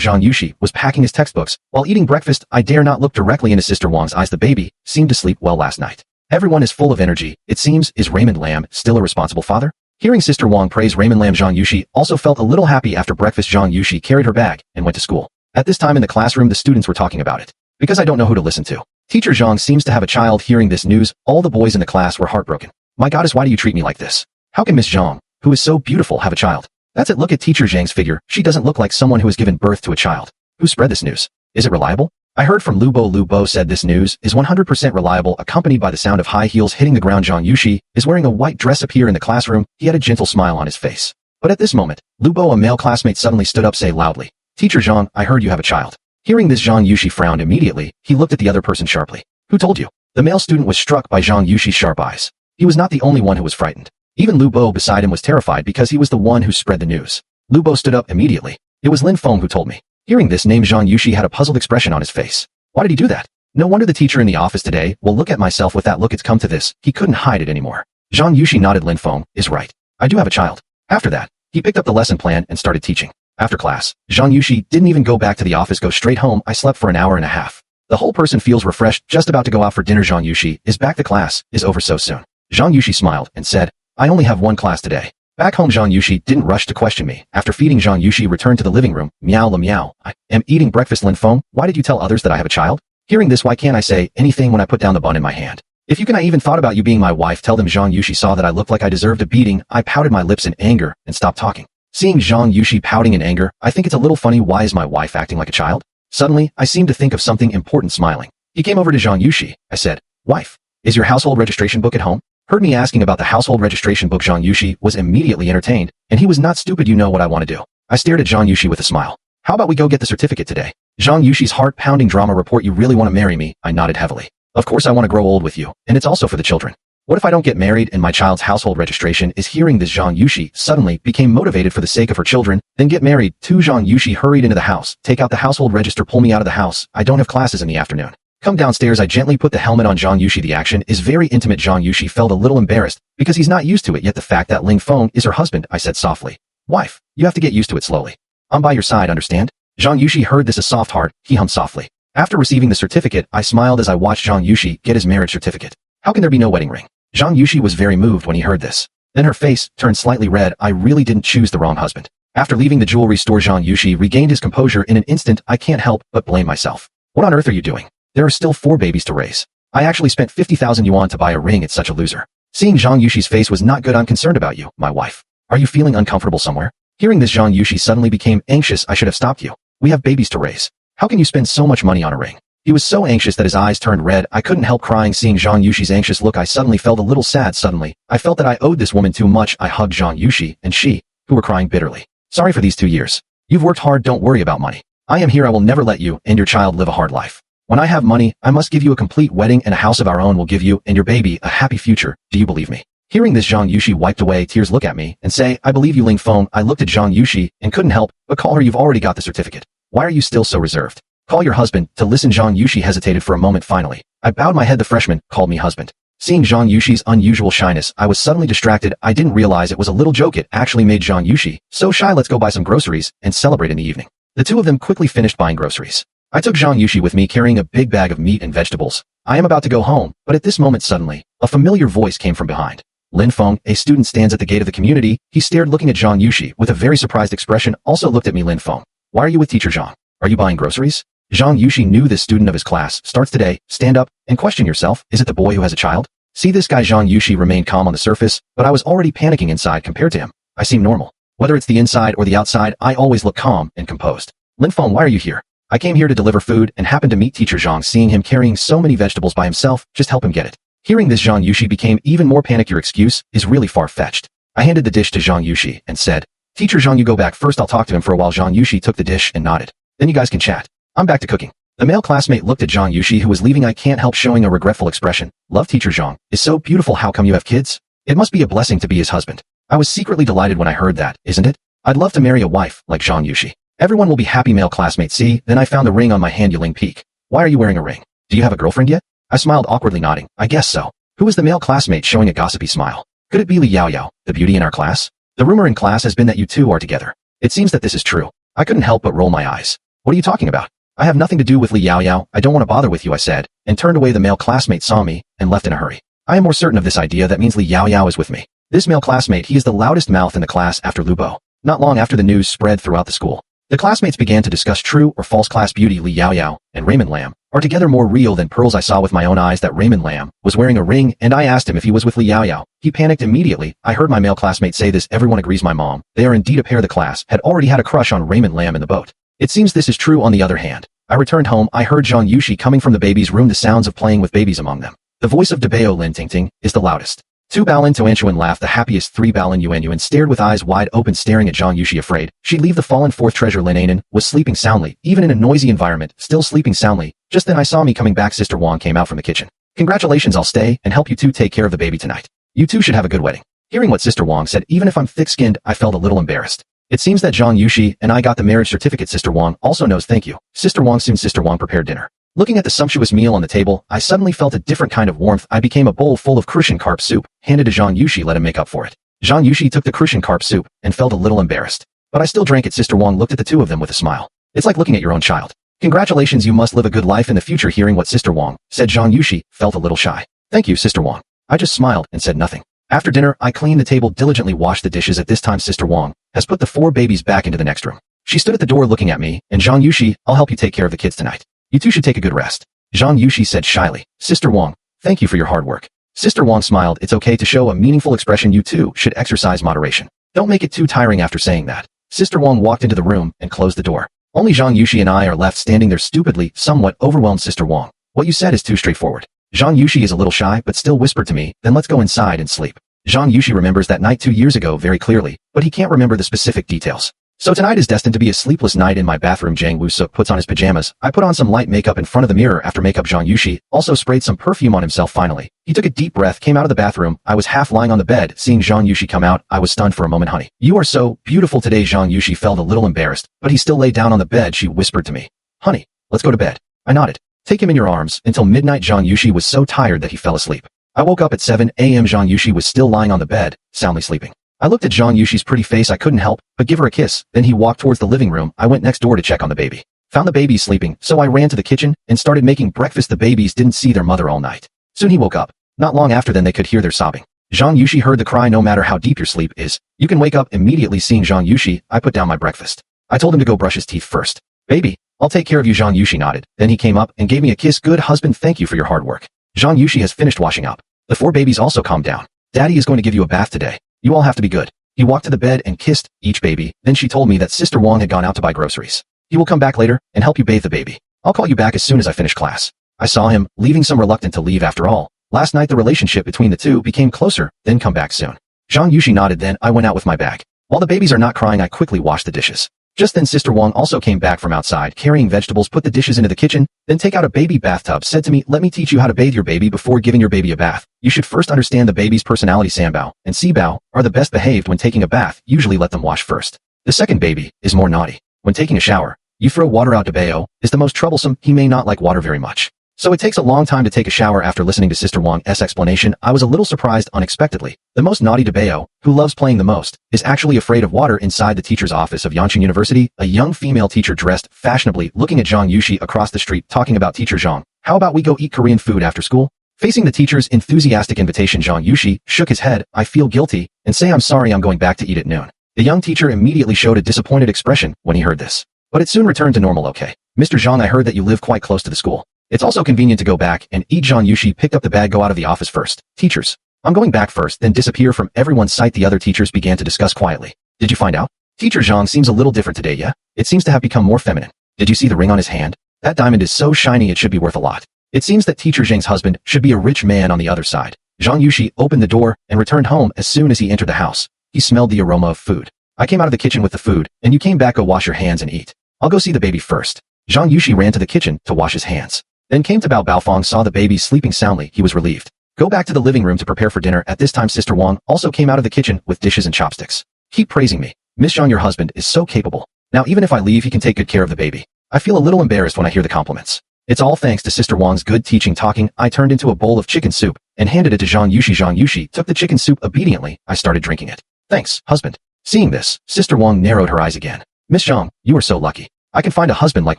Zhang Yushi was packing his textbooks. While eating breakfast, I dare not look directly into Sister Wang's eyes. The baby seemed to sleep well last night. Everyone is full of energy. It seems, is Raymond Lam still a responsible father? Hearing Sister Wang praise Raymond Lam, Zhang Yushi also felt a little happy. After breakfast, Zhang Yushi carried her bag and went to school. At this time in the classroom, the students were talking about it. Because I don't know who to listen to. Teacher Zhang seems to have a child. Hearing this news, all the boys in the class were heartbroken. My goddess, why do you treat me like this? How can Miss Zhang, who is so beautiful, have a child? That's it. Look at Teacher Zhang's figure. She doesn't look like someone who has given birth to a child. Who spread this news? Is it reliable? I heard from Lu Bo. Lu Bo said this news is 100% reliable, accompanied by the sound of high heels hitting the ground. Zhang Yushi is wearing a white dress. Appear in the classroom. He had a gentle smile on his face. But at this moment, Lu Bo, a male classmate, suddenly stood up. Say loudly, "Teacher Zhang, I heard you have a child." Hearing this, Zhang Yushi frowned immediately. He looked at the other person sharply. "Who told you?" The male student was struck by Zhang Yushi's sharp eyes. He was not the only one who was frightened. Even Lu Bo beside him was terrified because he was the one who spread the news. Lu Bo stood up immediately. "It was Lin Feng who told me." Hearing this name, Zhang Yushi had a puzzled expression on his face. Why did he do that? No wonder the teacher in the office today will look at myself with that look. It's come to this. He couldn't hide it anymore. Zhang Yushi nodded. Lin Feng is right. I do have a child. After that, he picked up the lesson plan and started teaching. After class, Zhang Yushi didn't even go back to the office, go straight home. I slept for an hour and a half. The whole person feels refreshed, just about to go out for dinner. Zhang Yushi is back. The class is over so soon. Zhang Yushi smiled and said, "I only have one class today." Back home, Zhang Yushi didn't rush to question me. After feeding, Zhang Yushi returned to the living room. Meow la meow. I am eating breakfast. Lin Feng, why did you tell others that I have a child? Hearing this, why can't I say anything when I put down the bun in my hand? If you can, I even thought about you being my wife. Tell them. Zhang Yushi saw that I looked like I deserved a beating. I pouted my lips in anger and stopped talking. Seeing Zhang Yushi pouting in anger, I think it's a little funny. Why is my wife acting like a child? Suddenly, I seemed to think of something important. Smiling, he came over to Zhang Yushi. I said, "Wife, is your household registration book at home?" Heard me asking about the household registration book. Zhang Yushi was immediately entertained, and he was not stupid. You know what I want to do. I stared at Zhang Yushi with a smile. How about we go get the certificate today? Zhang Yushi's heart-pounding drama report. You really want to marry me? I nodded heavily. Of course I want to grow old with you, and it's also for the children. What if I don't get married and my child's household registration is? Hearing this, Zhang Yushi suddenly became motivated for the sake of her children. Then get married too. Zhang Yushi hurried into the house. Take out the household register. Pull me out of the house. I don't have classes in the afternoon. Come downstairs. I gently put the helmet on Zhang Yushi. The action is very intimate. Zhang Yushi felt a little embarrassed because he's not used to it yet. The fact that Ling Feng is her husband. I said softly, "Wife, you have to get used to it slowly. I'm by your side, understand?" Zhang Yushi heard this, a soft heart. He hummed softly. After receiving the certificate, I smiled as I watched Zhang Yushi get his marriage certificate. How can there be no wedding ring? Zhang Yushi was very moved when he heard this. Then her face turned slightly red. I really didn't choose the wrong husband. After leaving the jewelry store, Zhang Yushi regained his composure in an instant. I can't help but blame myself. What on earth are you doing? There are still 4 babies to raise. I actually spent 50,000 yuan to buy a ring. It's such a loser. Seeing Zhang Yushi's face was not good. I'm concerned about you, my wife. Are you feeling uncomfortable somewhere? Hearing this, Zhang Yushi suddenly became anxious. I should have stopped you. We have babies to raise. How can you spend so much money on a ring? He was so anxious that his eyes turned red. I couldn't help crying seeing Zhang Yushi's anxious look. I suddenly felt a little sad. Suddenly, I felt that I owed this woman too much. I hugged Zhang Yushi and she, who were crying bitterly. Sorry for these 2 years. You've worked hard. Don't worry about money. I am here. I will never let you and your child live a hard life. When I have money, I must give you a complete wedding and a house of our own. Will give you and your baby a happy future. Do you believe me? Hearing this, Zhang Yushi wiped away tears. Look at me and say, I believe you, Ling Feng. I looked at Zhang Yushi and couldn't help but call her. You've already got the certificate. Why are you still so reserved? Call your husband. To listen, Zhang Yushi hesitated for a moment. Finally, I bowed my head. The freshman called me husband. Seeing Zhang Yushi's unusual shyness, I was suddenly distracted. I didn't realize it was a little joke. It actually made Zhang Yushi so shy. Let's go buy some groceries and celebrate in the evening. The two of them quickly finished buying groceries. I took Zhang Yushi with me carrying a big bag of meat and vegetables. I am about to go home, but at this moment suddenly, a familiar voice came from behind. Lin Feng, a student, stands at the gate of the community. He stared looking at Zhang Yushi with a very surprised expression, also looked at me. Lin Feng, why are you with teacher Zhang? Are you buying groceries? Zhang Yushi knew this student of his class. Starts today. Stand up and question yourself. Is it the boy who has a child? See this guy? Zhang Yushi remained calm on the surface, but I was already panicking inside. Compared to him, I seem normal. Whether it's the inside or the outside, I always look calm and composed. Lin Feng, why are you here? I came here to deliver food and happened to meet teacher Zhang. Seeing him carrying so many vegetables by himself, just help him get it. Hearing this, Zhang Yushi became even more panicked. Your excuse is really far-fetched. I handed the dish to Zhang Yushi and said, Teacher Zhang, you go back first. I'll talk to him for a while. Zhang Yushi took the dish and nodded. Then you guys can chat. I'm back to cooking. The male classmate looked at Zhang Yushi who was leaving. I can't help showing a regretful expression. Love teacher Zhang is so beautiful. How come you have kids? It must be a blessing to be his husband. I was secretly delighted when I heard that, isn't it? I'd love to marry a wife like Zhang Yushi. Everyone will be happy. Male classmate. See, then I found the ring on my hand. Yuling peek. Why are you wearing a ring? Do you have a girlfriend yet? I smiled awkwardly, nodding. I guess so. Who is the male classmate showing a gossipy smile? Could it be Li Yaoyao, the beauty in our class? The rumor in class has been that you two are together. It seems that this is true. I couldn't help but roll my eyes. What are you talking about? I have nothing to do with Li Yaoyao. I don't want to bother with you, I said, and turned away. The male classmate saw me and left in a hurry. I am more certain of this idea. That means Li Yaoyao is with me. This male classmate, he is the loudest mouth in the class after Lu Bo. Not long after, the news spread throughout the school. The classmates began to discuss true or false. Class beauty Li Yaoyao and Raymond Lam are together, more real than pearls. I saw with my own eyes that Raymond Lam was wearing a ring, and I asked him if he was with Li Yaoyao. He panicked immediately. I heard my male classmate say this. Everyone agrees my mom. They are indeed a pair. The class had already had a crush on Raymond Lam in the boat. It seems this is true. On the other hand, I returned home. I heard Zhang Yushi coming from the baby's room, the sounds of playing with babies among them. The voice of Debao Lin Tingting is the loudest. 2 Baolin Toanchuan laughed the happiest. 3 Baolin Yuan stared with eyes wide open, staring at Zhang Yushi, afraid she'd leave the fallen fourth treasure. Lin Anan was sleeping soundly, even in a noisy environment, still sleeping soundly. Just then I saw me coming back. Sister Wang came out from the kitchen. Congratulations, I'll stay and help you two take care of the baby tonight. You two should have a good wedding. Hearing what Sister Wang said, even if I'm thick-skinned, I felt a little embarrassed. It seems that Zhang Yushi and I got the marriage certificate. Sister Wang also knows. Thank you. Sister Wang. Soon Sister Wang prepared dinner. Looking at the sumptuous meal on the table, I suddenly felt a different kind of warmth. I became a bowl full of crucian carp soup, handed to Zhang Yushi. Let him make up for it. Zhang Yushi took the crucian carp soup and felt a little embarrassed. But I still drank it. Sister Wang looked at the two of them with a smile. It's like looking at your own child. Congratulations, you must live a good life in the future. Hearing what Sister Wang said, Zhang Yushi felt a little shy. Thank you, Sister Wang. I just smiled and said nothing. After dinner, I cleaned the table, diligently washed the dishes. At this time, Sister Wang has put the 4 babies back into the next room. She stood at the door looking at me, and Zhang Yushi, I'll help you take care of the kids tonight. You two should take a good rest. Zhang Yushi said shyly. Sister Wang, thank you for your hard work. Sister Wang smiled. It's okay to show a meaningful expression. You two should exercise moderation. Don't make it too tiring. After saying that, Sister Wang walked into the room and closed the door. Only Zhang Yushi and I are left standing there stupidly, somewhat overwhelmed. Sister Wang, what you said is too straightforward. Zhang Yushi is a little shy, but still whispered to me, then let's go inside and sleep. Zhang Yushi remembers that night 2 years ago very clearly, but he can't remember the specific details. So tonight is destined to be a sleepless night in my bathroom. Jang Woo-suk puts on his pajamas. I put on some light makeup in front of the mirror. After makeup, Zhang Yushi also sprayed some perfume on himself. Finally, he took a deep breath, came out of the bathroom. I was half lying on the bed. Seeing Zhang Yushi come out, I was stunned for a moment. Honey, you are so beautiful today. Zhang Yushi felt a little embarrassed, but he still lay down on the bed. She whispered to me, honey, let's go to bed. I nodded. Take him in your arms. Until midnight, Zhang Yushi was so tired that he fell asleep. I woke up at 7 a.m. Zhang Yushi was still lying on the bed, soundly sleeping. I looked at Zhang Yushi's pretty face. I couldn't help but give her a kiss. Then he walked towards the living room. I went next door to check on the baby. Found the baby sleeping, so I ran to the kitchen and started making breakfast. The babies didn't see their mother all night. Soon he woke up. Not long after then they could hear their sobbing. Zhang Yushi heard the cry. No matter how deep your sleep is, you can wake up immediately. Seeing Zhang Yushi, I put down my breakfast. I told him to go brush his teeth first. Baby, I'll take care of you. Zhang Yushi nodded. Then he came up and gave me a kiss. Good husband, thank you for your hard work. Zhang Yushi has finished washing up. The 4 babies also calmed down. Daddy is going to give you a bath today. You all have to be good. He walked to the bed and kissed each baby. Then she told me that Sister Wang had gone out to buy groceries. He will come back later and help you bathe the baby. I'll call you back as soon as I finish class. I saw him, leaving some reluctant to leave after all. Last night the relationship between the two became closer, then come back soon. Zhang Yushi nodded, then I went out with my bag. While the babies are not crying, I quickly washed the dishes. Just then Sister Wang also came back from outside carrying vegetables, put the dishes into the kitchen, then take out a baby bathtub, said to me, let me teach you how to bathe your baby before giving your baby a bath. You should first understand the baby's personality. Sanbao and Sibao are the best behaved when taking a bath, usually let them wash first. The second baby is more naughty. When taking a shower, you throw water out. Bao is the most troublesome, he may not like water very much. So it takes a long time to take a shower. After listening to Sister Wang's explanation, I was a little surprised unexpectedly. The most naughty Bao, who loves playing the most, is actually afraid of water. Inside the teacher's office of Yanqing University, a young female teacher dressed fashionably looking at Zhang Yushi across the street talking about Teacher Zhang. How about we go eat Korean food after school? Facing the teacher's enthusiastic invitation, Zhang Yushi shook his head. I feel guilty and say I'm sorry, I'm going back to eat at noon. The young teacher immediately showed a disappointed expression when he heard this. But it soon returned to normal. Okay. Mr. Zhang, I heard that you live quite close to the school. It's also convenient to go back and eat. Zhang Yushi picked up the bag. Go out of the office first. Teachers. I'm going back first, then disappear from everyone's sight. The other teachers began to discuss quietly. Did you find out? Teacher Zhang seems a little different today, yeah? It seems to have become more feminine. Did you see the ring on his hand? That diamond is so shiny it should be worth a lot. It seems that Teacher Zhang's husband should be a rich man on the other side. Zhang Yushi opened the door and returned home. As soon as he entered the house, he smelled the aroma of food. I came out of the kitchen with the food, and you came back. Go wash your hands and eat. I'll go see the baby first. Zhang Yushi ran to the kitchen to wash his hands. Then came to Bao. Baofeng saw the baby sleeping soundly. He was relieved. Go back to the living room to prepare for dinner. At this time Sister Wang also came out of the kitchen with dishes and chopsticks. Keep praising me. Miss Zhang, your husband is so capable. Now even if I leave, he can take good care of the baby. I feel a little embarrassed when I hear the compliments. It's all thanks to Sister Wang's good teaching. Talking, I turned into a bowl of chicken soup and handed it to Zhang Yushi. Zhang Yushi took the chicken soup obediently. I started drinking it. Thanks, husband. Seeing this, Sister Wang narrowed her eyes again. Miss Zhang, you are so lucky. I can find a husband like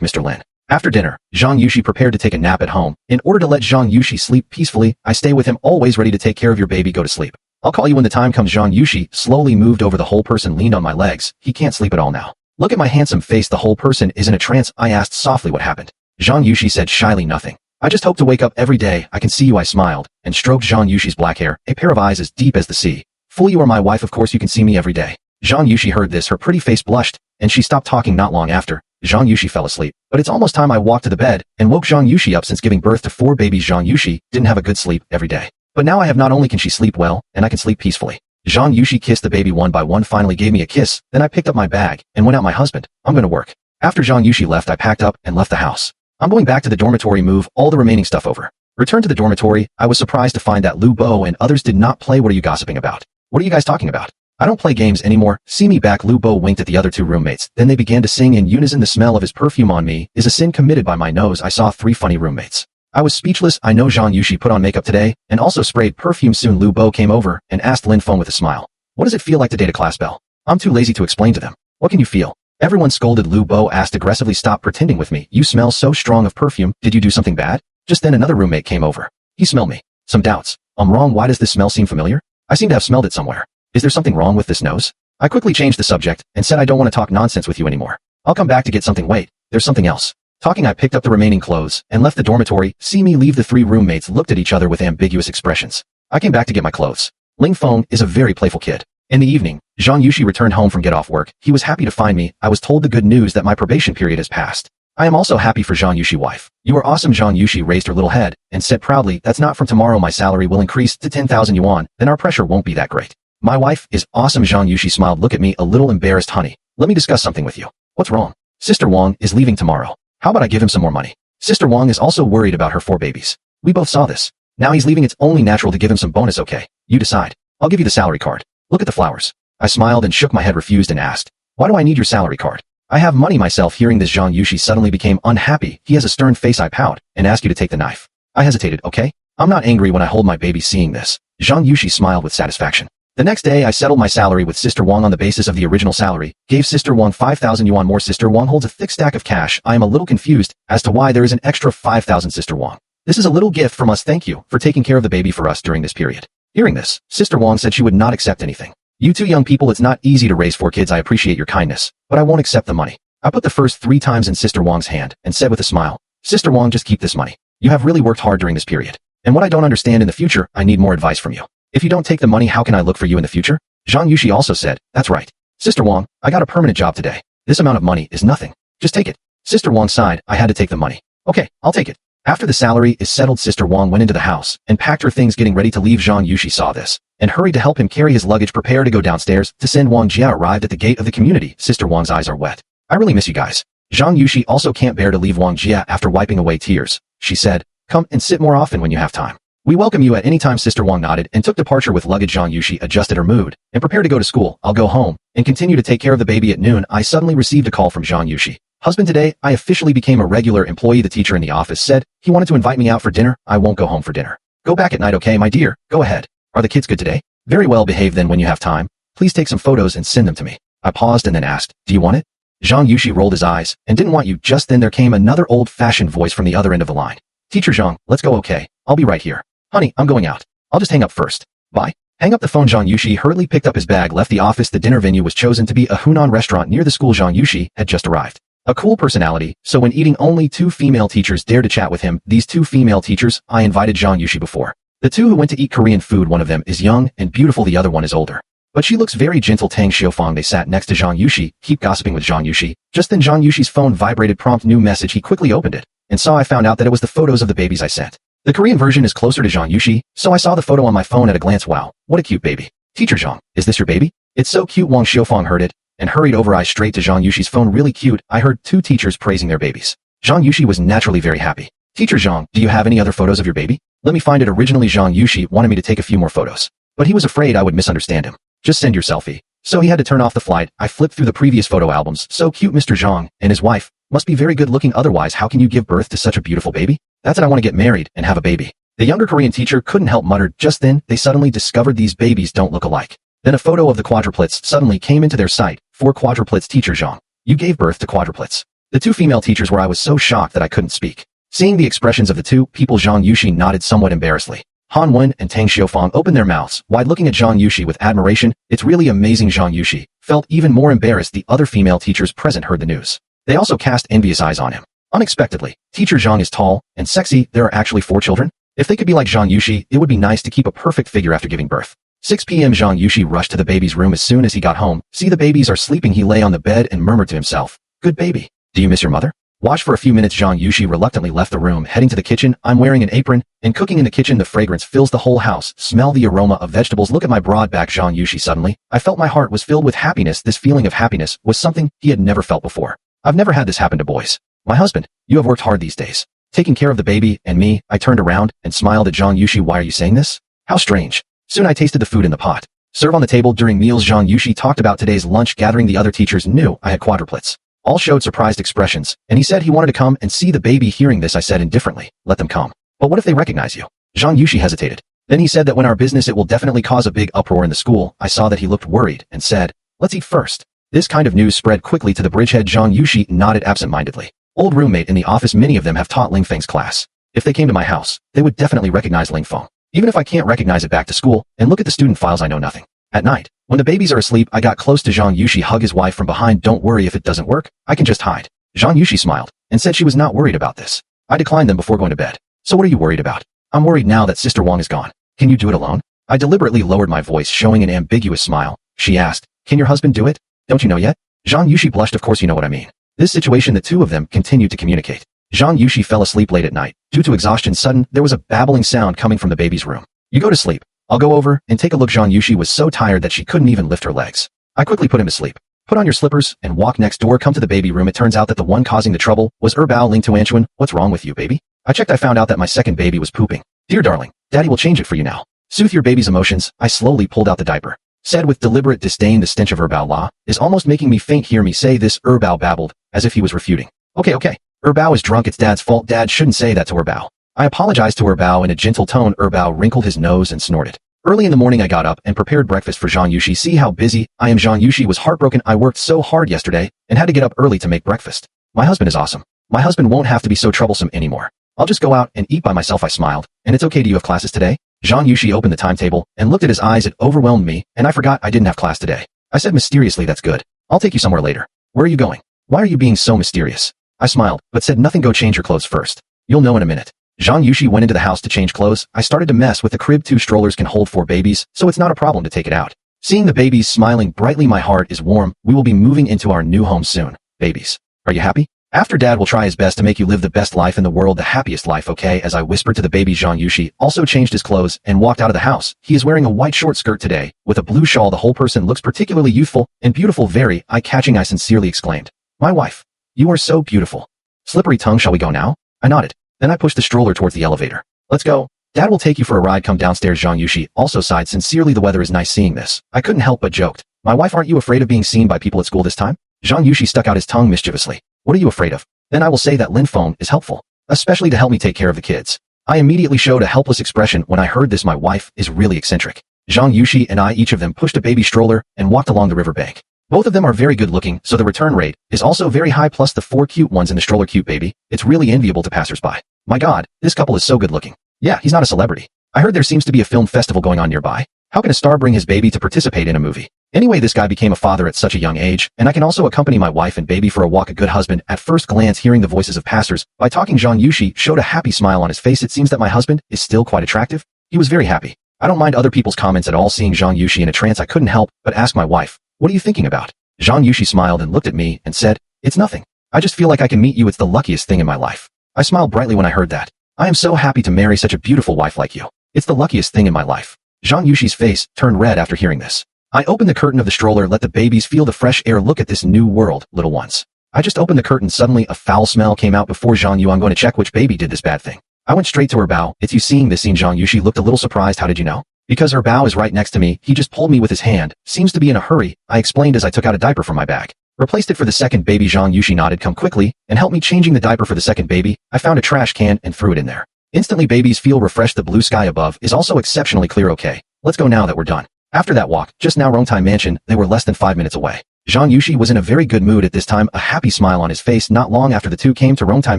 Mr. Lin. After dinner, Zhang Yushi prepared to take a nap at home. In order to let Zhang Yushi sleep peacefully, I stay with him, always ready to take care of your baby. Go to sleep. I'll call you when the time comes. Zhang Yushi slowly moved over. The whole person leaned on my legs. He can't sleep at all now. Look at my handsome face. The whole person is in a trance. I asked softly what happened. Zhang Yushi said shyly, nothing. I just hope to wake up every day. I can see you. I smiled and stroked Zhang Yushi's black hair, a pair of eyes as deep as the sea. Fool, you are my wife. Of course you can see me every day. Zhang Yushi heard this. Her pretty face blushed, and she stopped talking. Not long after, Zhang Yushi fell asleep. But it's almost time. I walked to the bed and woke Zhang Yushi up. Since giving birth to 4 babies, Zhang Yushi didn't have a good sleep every day. But now I have. Not only can she sleep well, and I can sleep peacefully. Zhang Yushi kissed the baby one by one, finally gave me a kiss. Then I picked up my bag and went out. My husband, I'm going to work. After Zhang Yushi left, I packed up and left the house. I'm going back to the dormitory, move all the remaining stuff over. Returned to the dormitory, I was surprised to find that Lu Bo and others did not play. What are you gossiping about? What are you guys talking about? I don't play games anymore. See me back. Lu Bo winked at the other 2 roommates. Then they began to sing in unison. The smell of his perfume on me is a sin committed by my nose. I saw 3 funny roommates. I was speechless. I know Zhang Yushi put on makeup today and also sprayed perfume. Soon Lu Bo came over and asked Lin Feng with a smile. What does it feel like to date a class belle? I'm too lazy to explain to them. What can you feel? Everyone scolded. Lu Bo asked aggressively, stop pretending with me. You smell so strong of perfume. Did you do something bad? Just then another roommate came over. He smelled me. Some doubts. I'm wrong. Why does this smell seem familiar? I seem to have smelled it somewhere. Is there something wrong with this nose? I quickly changed the subject and said I don't want to talk nonsense with you anymore. I'll come back to get something. Wait, there's something else. Talking, I picked up the remaining clothes and left the dormitory. See me leave. The 3 roommates looked at each other with ambiguous expressions. I came back to get my clothes. Ling Feng is a very playful kid. In the evening, Zhang Yushi returned home from get off work. He was happy to find me. I was told the good news that my probation period has passed. I am also happy for Zhang Yushi wife. You are awesome. Zhang Yushi raised her little head and said proudly, that's not from tomorrow. My salary will increase to 10,000 yuan. Then our pressure won't be that great. My wife is awesome. Zhang Yushi smiled. Look at me, a little embarrassed. Honey, let me discuss something with you. What's wrong? Sister Wang is leaving tomorrow. How about I give him some more money? Sister Wang is also worried about her 4 babies. We both saw this. Now he's leaving. It's only natural to give him some bonus. Okay, you decide. I'll give you the salary card. Look at the flowers. I smiled and shook my head, refused and asked, why do I need your salary card? I have money myself. Hearing this, Zhang Yushi suddenly became unhappy. He has a stern face. I pout and ask you to take the knife. I hesitated. Okay, I'm not angry when I hold my baby. Seeing this, Zhang Yushi smiled with satisfaction. The next day, I settled my salary with Sister Wang on the basis of the original salary, gave Sister Wang 5,000 yuan more. Sister Wang holds a thick stack of cash. I am a little confused as to why there is an extra 5,000. Sister Wang, this is a little gift from us. Thank you for taking care of the baby for us during this period. Hearing this, Sister Wang said she would not accept anything. You 2 young people, it's not easy to raise 4 kids. I appreciate your kindness, but I won't accept the money. I put the first 3 times in Sister Wang's hand and said with a smile, Sister Wang, just keep this money. You have really worked hard during this period. And what I don't understand in the future, I need more advice from you. If you don't take the money, how can I look for you in the future? Zhang Yushi also said, that's right. Sister Wang, I got a permanent job today. This amount of money is nothing. Just take it. Sister Wang sighed, I had to take the money. Okay, I'll take it. After the salary is settled, Sister Wang went into the house and packed her things, getting ready to leave. Zhang Yushi saw this and hurried to help him carry his luggage, prepare to go downstairs to send Wang Jia. Arrived at the gate of the community. Sister Wang's eyes are wet. I really miss you guys. Zhang Yushi also can't bear to leave Wang Jia after wiping away tears. She said, come and sit more often when you have time. We welcome you at any time. Sister Wang nodded and took departure with luggage. Zhang Yushi adjusted her mood and prepared to go to school. I'll go home and continue to take care of the baby. At noon, I suddenly received a call from Zhang Yushi. Husband, today, I officially became a regular employee. The teacher in the office said he wanted to invite me out for dinner. I won't go home for dinner. Go back at night, okay, my dear? Go ahead. Are the kids good today? Very well behaved. Then when you have time, please take some photos and send them to me. I paused and then asked, do you want it? Zhang Yushi rolled his eyes and didn't want you. Just then there came another old-fashioned voice from the other end of the line. Teacher Zhang, let's go, okay? I'll be right here. Honey, I'm going out. I'll just hang up first. Bye. Hang up the phone. Zhang Yushi hurriedly picked up his bag, left the office. The dinner venue was chosen to be a Hunan restaurant near the school. Zhang Yushi had just arrived. A cool personality, so when eating, only 2 female teachers dared to chat with him. These 2 female teachers, I invited Zhang Yushi before. The 2 who went to eat Korean food, one of them is young and beautiful, the other one is older. But she looks very gentle. Tang Xiaofang. They sat next to Zhang Yushi, keep gossiping with Zhang Yushi. Just then Zhang Yushi's phone vibrated. Prompt new message. He quickly opened it and I found out that it was the photos of the babies I sent. The Korean version is closer to Zhang Yushi, so I saw the photo on my phone at a glance. Wow, what a cute baby. Teacher Zhang, is this your baby? It's so cute. Wang Xiaofang heard it and hurried over, eyes straight to Zhang Yushi's phone. Really cute. I heard 2 teachers praising their babies. Zhang Yushi was naturally very happy. Teacher Zhang, do you have any other photos of your baby? Let me find it. Originally Zhang Yushi wanted me to take a few more photos, but he was afraid I would misunderstand him. Just send your selfie. So he had to turn off the flight. I flipped through the previous photo albums. So cute. Mr. Zhang and his wife must be very good looking, otherwise how can you give birth to such a beautiful baby? That's it, I want to get married and have a baby. The younger Korean teacher couldn't help mutter. Just then, they suddenly discovered these babies don't look alike. Then a photo of the quadruplets suddenly came into their sight. 4 quadruplets. Teacher Zhang, you gave birth to quadruplets. The 2 female teachers were. I was so shocked that I couldn't speak. Seeing the expressions of the 2 people, Zhang Yushi nodded somewhat embarrassedly. Han Wen and Tang Xiaofang opened their mouths wide, looking at Zhang Yushi with admiration. It's really amazing. Zhang Yushi felt even more embarrassed. The other female teachers present heard the news. They also cast envious eyes on him. Unexpectedly, Teacher Zhang is tall and sexy. There are actually 4 children. If they could be like Zhang Yushi, it would be nice to keep a perfect figure after giving birth. 6 p.m. Zhang Yushi rushed to the baby's room as soon as he got home. See, the babies are sleeping. He lay on the bed and murmured to himself, good baby. Do you miss your mother? Watch for a few minutes. Zhang Yushi reluctantly left the room, heading to the kitchen. I'm wearing an apron and cooking in the kitchen. The fragrance fills the whole house. Smell the aroma of vegetables. Look at my broad back. Zhang Yushi suddenly, I felt my heart was filled with happiness. This feeling of happiness was something he had never felt before. I've never had this happen to boys. My husband, you have worked hard these days, taking care of the baby and me. I turned around and smiled at Zhang Yushi. Why are you saying this? How strange. Soon I tasted the food in the pot. Serve on the table. During meals, Zhang Yushi talked about today's lunch gathering. The other teachers knew I had quadruplets. All showed surprised expressions, and he said he wanted to come and see the baby. Hearing this, I said indifferently, let them come. But what if they recognize you? Zhang Yushi hesitated. Then he said that when our business, it will definitely cause a big uproar in the school. I saw that he looked worried and said, let's eat first. This kind of news spread quickly to the bridgehead. Zhang Yushi nodded absent-mindedly. Old roommate in the office. Many of them have taught Ling Feng's class. If they came to my house, they would definitely recognize Ling Feng. Even if I can't recognize it, back to school and look at the student files, I know nothing. At night, when the babies are asleep, I got close to Zhang Yushi, hug his wife from behind. Don't worry, if it doesn't work, I can just hide. Zhang Yushi smiled and said she was not worried about this. I declined them before going to bed. So what are you worried about? I'm worried now that Sister Wang is gone. Can you do it alone? I deliberately lowered my voice, showing an ambiguous smile. She asked, can your husband do it? Don't you know yet? Zhang Yushi blushed. Of course you know what I mean. This situation, the 2 of them continued to communicate. Zhang Yushi fell asleep late at night. Due to exhaustion, sudden, there was a babbling sound coming from the baby's room. You go to sleep. I'll go over and take a look. Zhang Yushi was so tired that she couldn't even lift her legs. I quickly put him to sleep. Put on your slippers and walk next door. Come to the baby room. It turns out that the one causing the trouble was Bao Ling Tuanchuan. What's wrong with you, baby? I checked. I found out that my second baby was pooping. Dear darling, daddy will change it for you now. Soothe your baby's emotions. I slowly pulled out the diaper. Said with deliberate disdain, the stench of Bao La is almost making me faint. Hear me say this. Bao babbled, as if he was refuting. Okay. Bao is drunk. It's dad's fault. Dad shouldn't say that to Bao. I apologized to Bao in a gentle tone. Bao wrinkled his nose and snorted. Early in the morning I got up and prepared breakfast for Zhang Yushi. See how busy I am. Zhang Yushi was heartbroken. I worked so hard yesterday and had to get up early to make breakfast. My husband is awesome. My husband won't have to be so troublesome anymore. I'll just go out and eat by myself. I smiled. And it's okay. Do you have classes today? Zhang Yushi opened the timetable and looked at his eyes. It overwhelmed me, and I forgot I didn't have class today. I said mysteriously, that's good. I'll take you somewhere later. Where are you going? Why are you being so mysterious? I smiled, but said nothing. Go change your clothes first. You'll know in a minute. Zhang Yushi went into the house to change clothes. I started to mess with the crib. 2 strollers can hold 4 babies, so it's not a problem to take it out. Seeing the babies smiling brightly, my heart is warm. We will be moving into our new home soon. Babies. Are you happy? After Dad will try his best to make you live the best life in the world, the happiest life, okay? As I whispered to the baby, Zhang Yushi also changed his clothes and walked out of the house. He is wearing a white short skirt today, with a blue shawl. The whole person looks particularly youthful and beautiful. Very eye-catching, I sincerely exclaimed. My wife. You are so beautiful. Slippery tongue, shall we go now? I nodded. Then I pushed the stroller towards the elevator. Let's go. Dad will take you for a ride. Come downstairs. Zhang Yushi also sighed sincerely. The weather is nice. Seeing this, I couldn't help but joked. My wife, aren't you afraid of being seen by people at school this time? Zhang Yushi stuck out his tongue mischievously. What are you afraid of? Then I will say that Lin phone is helpful, especially to help me take care of the kids. I immediately showed a helpless expression when I heard this. My wife is really eccentric. Zhang Yushi and I, each of them, pushed a baby stroller and walked along the riverbank. Both of them are very good looking, so the return rate is also very high, plus the 4 cute ones in the stroller. Cute baby. It's really enviable to passersby. My God, this couple is so good looking. Yeah, he's not a celebrity. I heard there seems to be a film festival going on nearby. How can a star bring his baby to participate in a movie? Anyway, this guy became a father at such a young age, and I can also accompany my wife and baby for a walk. A good husband. At first glance, hearing the voices of passers by talking, Zhang Yushi showed a happy smile on his face. It seems that my husband is still quite attractive. He was very happy. I don't mind other people's comments at all. Seeing Zhang Yushi in a trance, I couldn't help but ask my wife, what are you thinking about? Zhang Yushi smiled and looked at me and said, it's nothing. I just feel like I can meet you. It's the luckiest thing in my life. I smiled brightly when I heard that. I am so happy to marry such a beautiful wife like you. It's the luckiest thing in my life. Zhang Yushi's face turned red after hearing this. I opened the curtain of the stroller, let the babies feel the fresh air. Look at this new world, little ones. I just opened the curtain. Suddenly, a foul smell came out. Before Zhang Yu, I'm going to check which baby did this bad thing. I went straight to her bow. It's you. Seeing this scene, Zhang Yushi looked a little surprised. How did you know? Because her bow is right next to me. He just pulled me with his hand. Seems to be in a hurry, I explained as I took out a diaper from my bag. Replaced it for the second baby. Zhang Yushi nodded. Come quickly and help me changing the diaper for the second baby. I found a trash can and threw it in there. Instantly, babies feel refreshed. The blue sky above is also exceptionally clear. Okay, let's go now that we're done. After that walk, just now Rongtai Mansion, they were less than 5 minutes away. Zhang Yushi was in a very good mood at this time, a happy smile on his face. Not long after the two came to Rongtai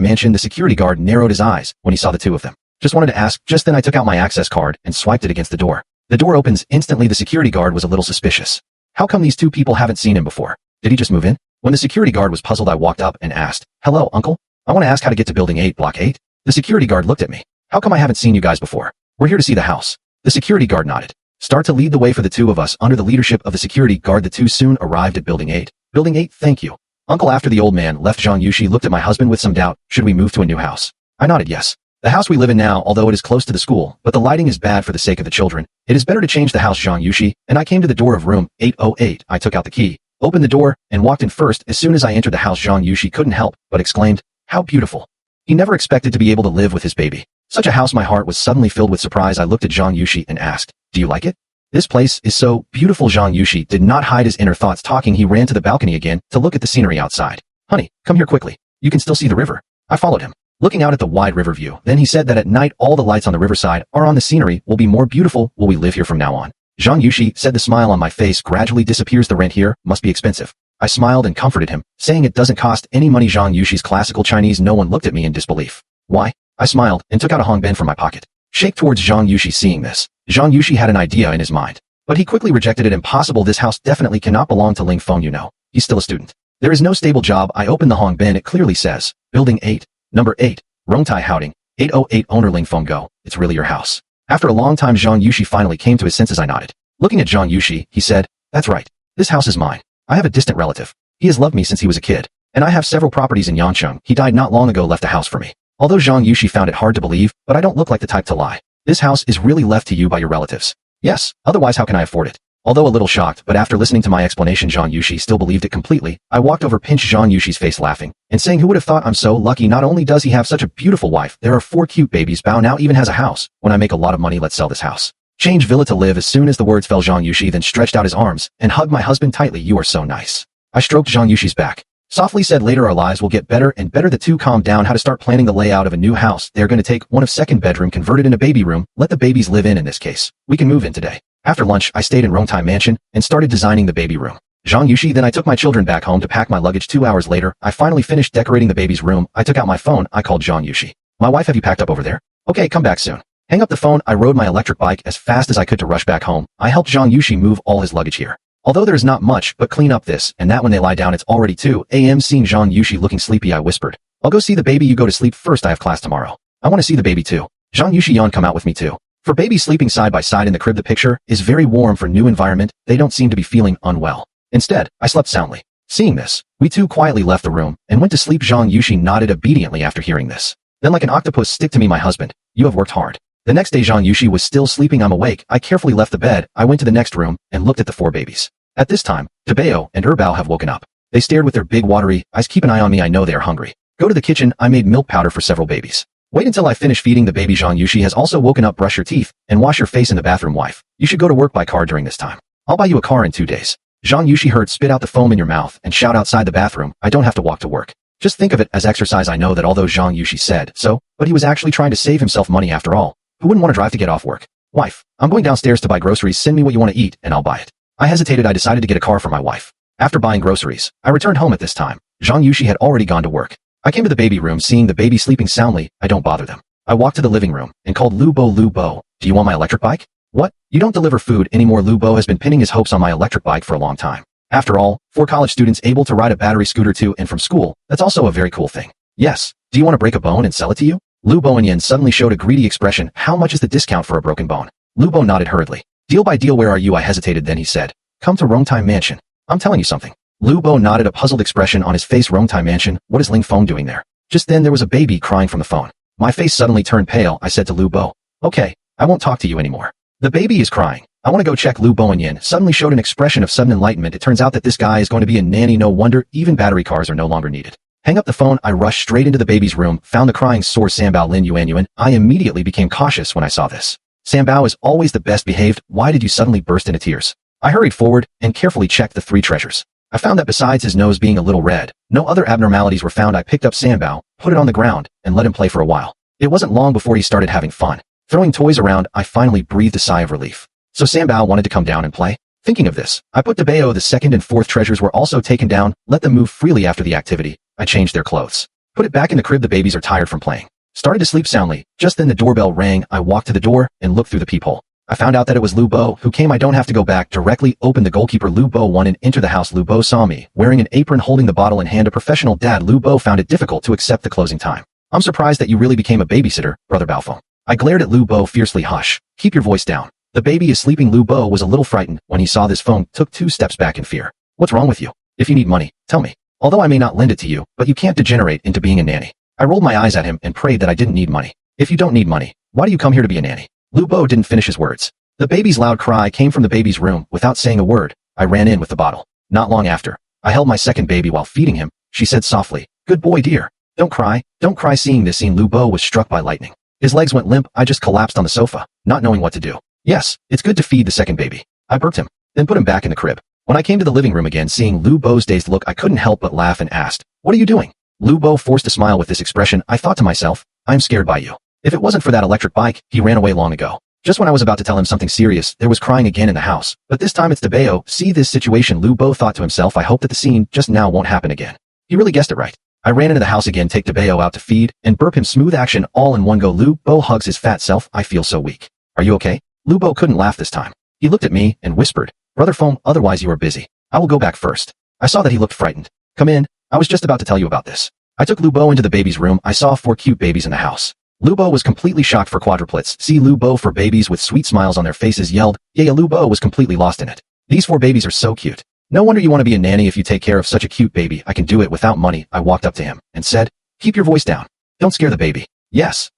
Mansion, the security guard narrowed his eyes when he saw the two of them. Just wanted to ask. Just then I took out my access card and swiped it against the door. The door opens instantly. The security guard was a little suspicious. How come these two people haven't seen him before? Did he just move in? When the security guard was puzzled, I walked up and asked, hello, uncle? I want to ask how to get to building 8, block 8. The security guard looked at me. How come I haven't seen you guys before? We're here to see the house. The security guard nodded. Start to lead the way for the two of us. Under the leadership of the security guard, the two soon arrived at building 8. Building 8, thank you, uncle. After the old man left, Zhang Yushi looked at my husband with some doubt. Should we move to a new house? I nodded yes. The house we live in now, although it is close to the school, but the lighting is bad for the sake of the children. It is better to change the house. Zhang Yushi and I came to the door of room 808. I took out the key, opened the door, and walked in first. As soon as I entered the house, Zhang Yushi couldn't help but exclaimed, how beautiful. He never expected to be able to live with his baby. Such a house. My heart was suddenly filled with surprise. I looked at Zhang Yushi and asked, do you like it? This place is so beautiful. Zhang Yushi did not hide his inner thoughts. Talking, he ran to the balcony again to look at the scenery outside. Honey, come here quickly. You can still see the river. I followed him, looking out at the wide river view. Then he said that at night all the lights on the riverside are on. The scenery will be more beautiful. Will we live here from now on? Zhang Yushi said. The smile on my face gradually disappears. The rent here must be expensive. I smiled and comforted him, saying it doesn't cost any money. Zhang Yushi's classical Chinese. No one looked at me in disbelief. Why? I smiled and took out a Hongben from my pocket. Shake towards Zhang Yushi. Seeing this, Zhang Yushi had an idea in his mind, but he quickly rejected it. Impossible. This house definitely cannot belong to Ling Feng. You know, he's still a student. There is no stable job. I opened the Hongben. It clearly says, building 8, number 8, Rongtai Houding, 808 owner Ling Feng. Go. It's really your house. After a long time, Zhang Yushi finally came to his senses. I nodded. Looking at Zhang Yushi, he said, that's right. This house is mine. I have a distant relative. He has loved me since he was a kid, and I have several properties in Yancheng. He died not long ago, left the house for me. Although Zhang Yushi found it hard to believe, but I don't look like the type to lie. This house is really left to you by your relatives. Yes, otherwise how can I afford it? Although a little shocked, but after listening to my explanation, Zhang Yushi still believed it completely. I walked over, pinched Zhang Yushi's face, laughing, and saying, who would have thought? I'm so lucky. Not only does he have such a beautiful wife, there are 4 cute babies. Bao now even has a house. When I make a lot of money, let's sell this house. Change villa to live. As soon as the words fell, Zhang Yushi then stretched out his arms and hugged my husband tightly. You are so nice. I stroked Zhang Yushi's back. Softly said, later our lives will get better and better. The two calmed down. How to start planning the layout of a new house. They're going to take one of second bedroom, convert it into baby room, let the babies live in this case. We can move in today. After lunch, I stayed in Rongtai Mansion and started designing the baby room. Zhang Yushi, then I took my children back home to pack my luggage. 2 hours later, I finally finished decorating the baby's room. I took out my phone. I called Zhang Yushi. My wife, have you packed up over there? Okay, come back soon. Hang up the phone. I rode my electric bike as fast as I could to rush back home. I helped Zhang Yushi move all his luggage here. Although there is not much, but clean up this and that. When they lie down, it's already 2 a.m. Seeing Zhang Yushi looking sleepy, I whispered, I'll go see the baby. You go to sleep first. I have class tomorrow. I want to see the baby too. Zhang Yuxian, come out with me too. For babies sleeping side by side in the crib, the picture is very warm. For new environment, they don't seem to be feeling unwell. Instead, I slept soundly. Seeing this, we two quietly left the room and went to sleep. Zhang Yuxi nodded obediently after hearing this. Then like an octopus, stick to me, my husband. You have worked hard. The next day, Zhang Yuxi was still sleeping. I'm awake. I carefully left the bed. I went to the next room and looked at the 4 babies. At this time, Tabeo and Erbao have woken up. They stared with their big watery eyes. Keep an eye on me. I know they are hungry. Go to the kitchen. I made milk powder for several babies. Wait until I finish feeding the baby. Zhang Yuxi has also woken up. Brush your teeth and wash your face in the bathroom, wife. You should go to work by car during this time. I'll buy you a car in 2 days. Zhang Yuxi heard spit out the foam in your mouth and shout outside the bathroom. I don't have to walk to work. Just think of it as exercise. I know that although Zhang Yuxi said so, but he was actually trying to save himself money after all. Who wouldn't want to drive to get off work? Wife, I'm going downstairs to buy groceries. Send me what you want to eat and I'll buy it. I hesitated. I decided to get a car for my wife. After buying groceries, I returned home. At this time, Zhang Yuxi had already gone to work. I came to the baby room. Seeing the baby sleeping soundly, I don't bother them. I walked to the living room and called Lubo. Lubo, do you want my electric bike? What? You don't deliver food anymore? Lubo has been pinning his hopes on my electric bike for a long time. After all, 4 college students able to ride a battery scooter to and from school, that's also a very cool thing. Yes. Do you want to break a bone and sell it to you? Lubo and Yin suddenly showed a greedy expression. How much is the discount for a broken bone? Lubo nodded hurriedly. Deal by deal. Where are you? I hesitated. Then he said, come to Rongtai Mansion. I'm telling you something. Lubo nodded, a puzzled expression on his face. Rongtai Mansion? What is Ling Feng doing there? Just then there was a baby crying from the phone. My face suddenly turned pale. I said to Lubo, okay, I won't talk to you anymore. The baby is crying. I want to go check. Lubo and Yin suddenly showed an expression of sudden enlightenment. It turns out that this guy is going to be a nanny. No wonder even battery cars are no longer needed. Hang up the phone. I rushed straight into the baby's room, found the crying sore Sambao Lin Yuan. I immediately became cautious when I saw this. Sambao is always the best behaved. Why did you suddenly burst into tears? I hurried forward and carefully checked the 3 treasures. I found that besides his nose being a little red, no other abnormalities were found. I picked up Sambao, put it on the ground, and let him play for a while. It wasn't long before he started having fun. Throwing toys around, I finally breathed a sigh of relief. So Sambao wanted to come down and play? Thinking of this, I put Tabeo. The 2nd and 4th treasures were also taken down. Let them move freely. After the activity, I changed their clothes. Put it back in the crib. The babies are tired from playing. Started to sleep soundly. Just then the doorbell rang. I walked to the door and looked through the peephole. I found out that it was Lubo who came. I don't have to go back. Directly opened the goalkeeper. Lubo won and enter the house. Lubo saw me, wearing an apron, holding the bottle in hand. A professional dad. Lubo found it difficult to accept the closing time. I'm surprised that you really became a babysitter, brother Baofeng. I glared at Lubo fiercely. Hush. Keep your voice down. The baby is sleeping. Lubo was a little frightened when he saw this phone, took 2 steps back in fear. What's wrong with you? If you need money, tell me. Although I may not lend it to you, but you can't degenerate into being a nanny. I rolled my eyes at him and prayed that I didn't need money. If you don't need money, why do you come here to be a nanny? Lubo didn't finish his words. The baby's loud cry came from the baby's room. Without saying a word, I ran in with the bottle. Not long after, I held my 2nd baby while feeding him. She said softly, good boy, dear. Don't cry. Don't cry. Seeing this scene, Lubo was struck by lightning. His legs went limp. I just collapsed on the sofa, not knowing what to do. Yes, it's good to feed the 2nd baby. I burped him, then put him back in the crib. When I came to the living room again, seeing Lubo's dazed look, I couldn't help but laugh and asked, what are you doing? Lubo forced a smile with this expression. I thought to myself, I'm scared by you. If it wasn't for that electric bike, he ran away long ago. Just when I was about to tell him something serious, there was crying again in the house. But this time it's Tabeo. See this situation, Lubo thought to himself. I hope that the scene just now won't happen again. He really guessed it right. I ran into the house again, take Tabeo out to feed, and burp him. Smooth action all in one go. Lubo hugs his fat self. I feel so weak. Are you okay? Lubo couldn't laugh this time. He looked at me and whispered, brother Foam, otherwise you are busy. I will go back first. I saw that he looked frightened. Come in. I was just about to tell you about this. I took Lubo into the baby's room. I saw 4 cute babies in the house. Lubo was completely shocked. For quadruplets. See Lubo for babies with sweet smiles on their faces yelled, yeah, Lubo was completely lost in it. These 4 babies are so cute. No wonder you want to be a nanny if you take care of such a cute baby. I can do it without money. I walked up to him and said, keep your voice down. Don't scare the baby. Yes,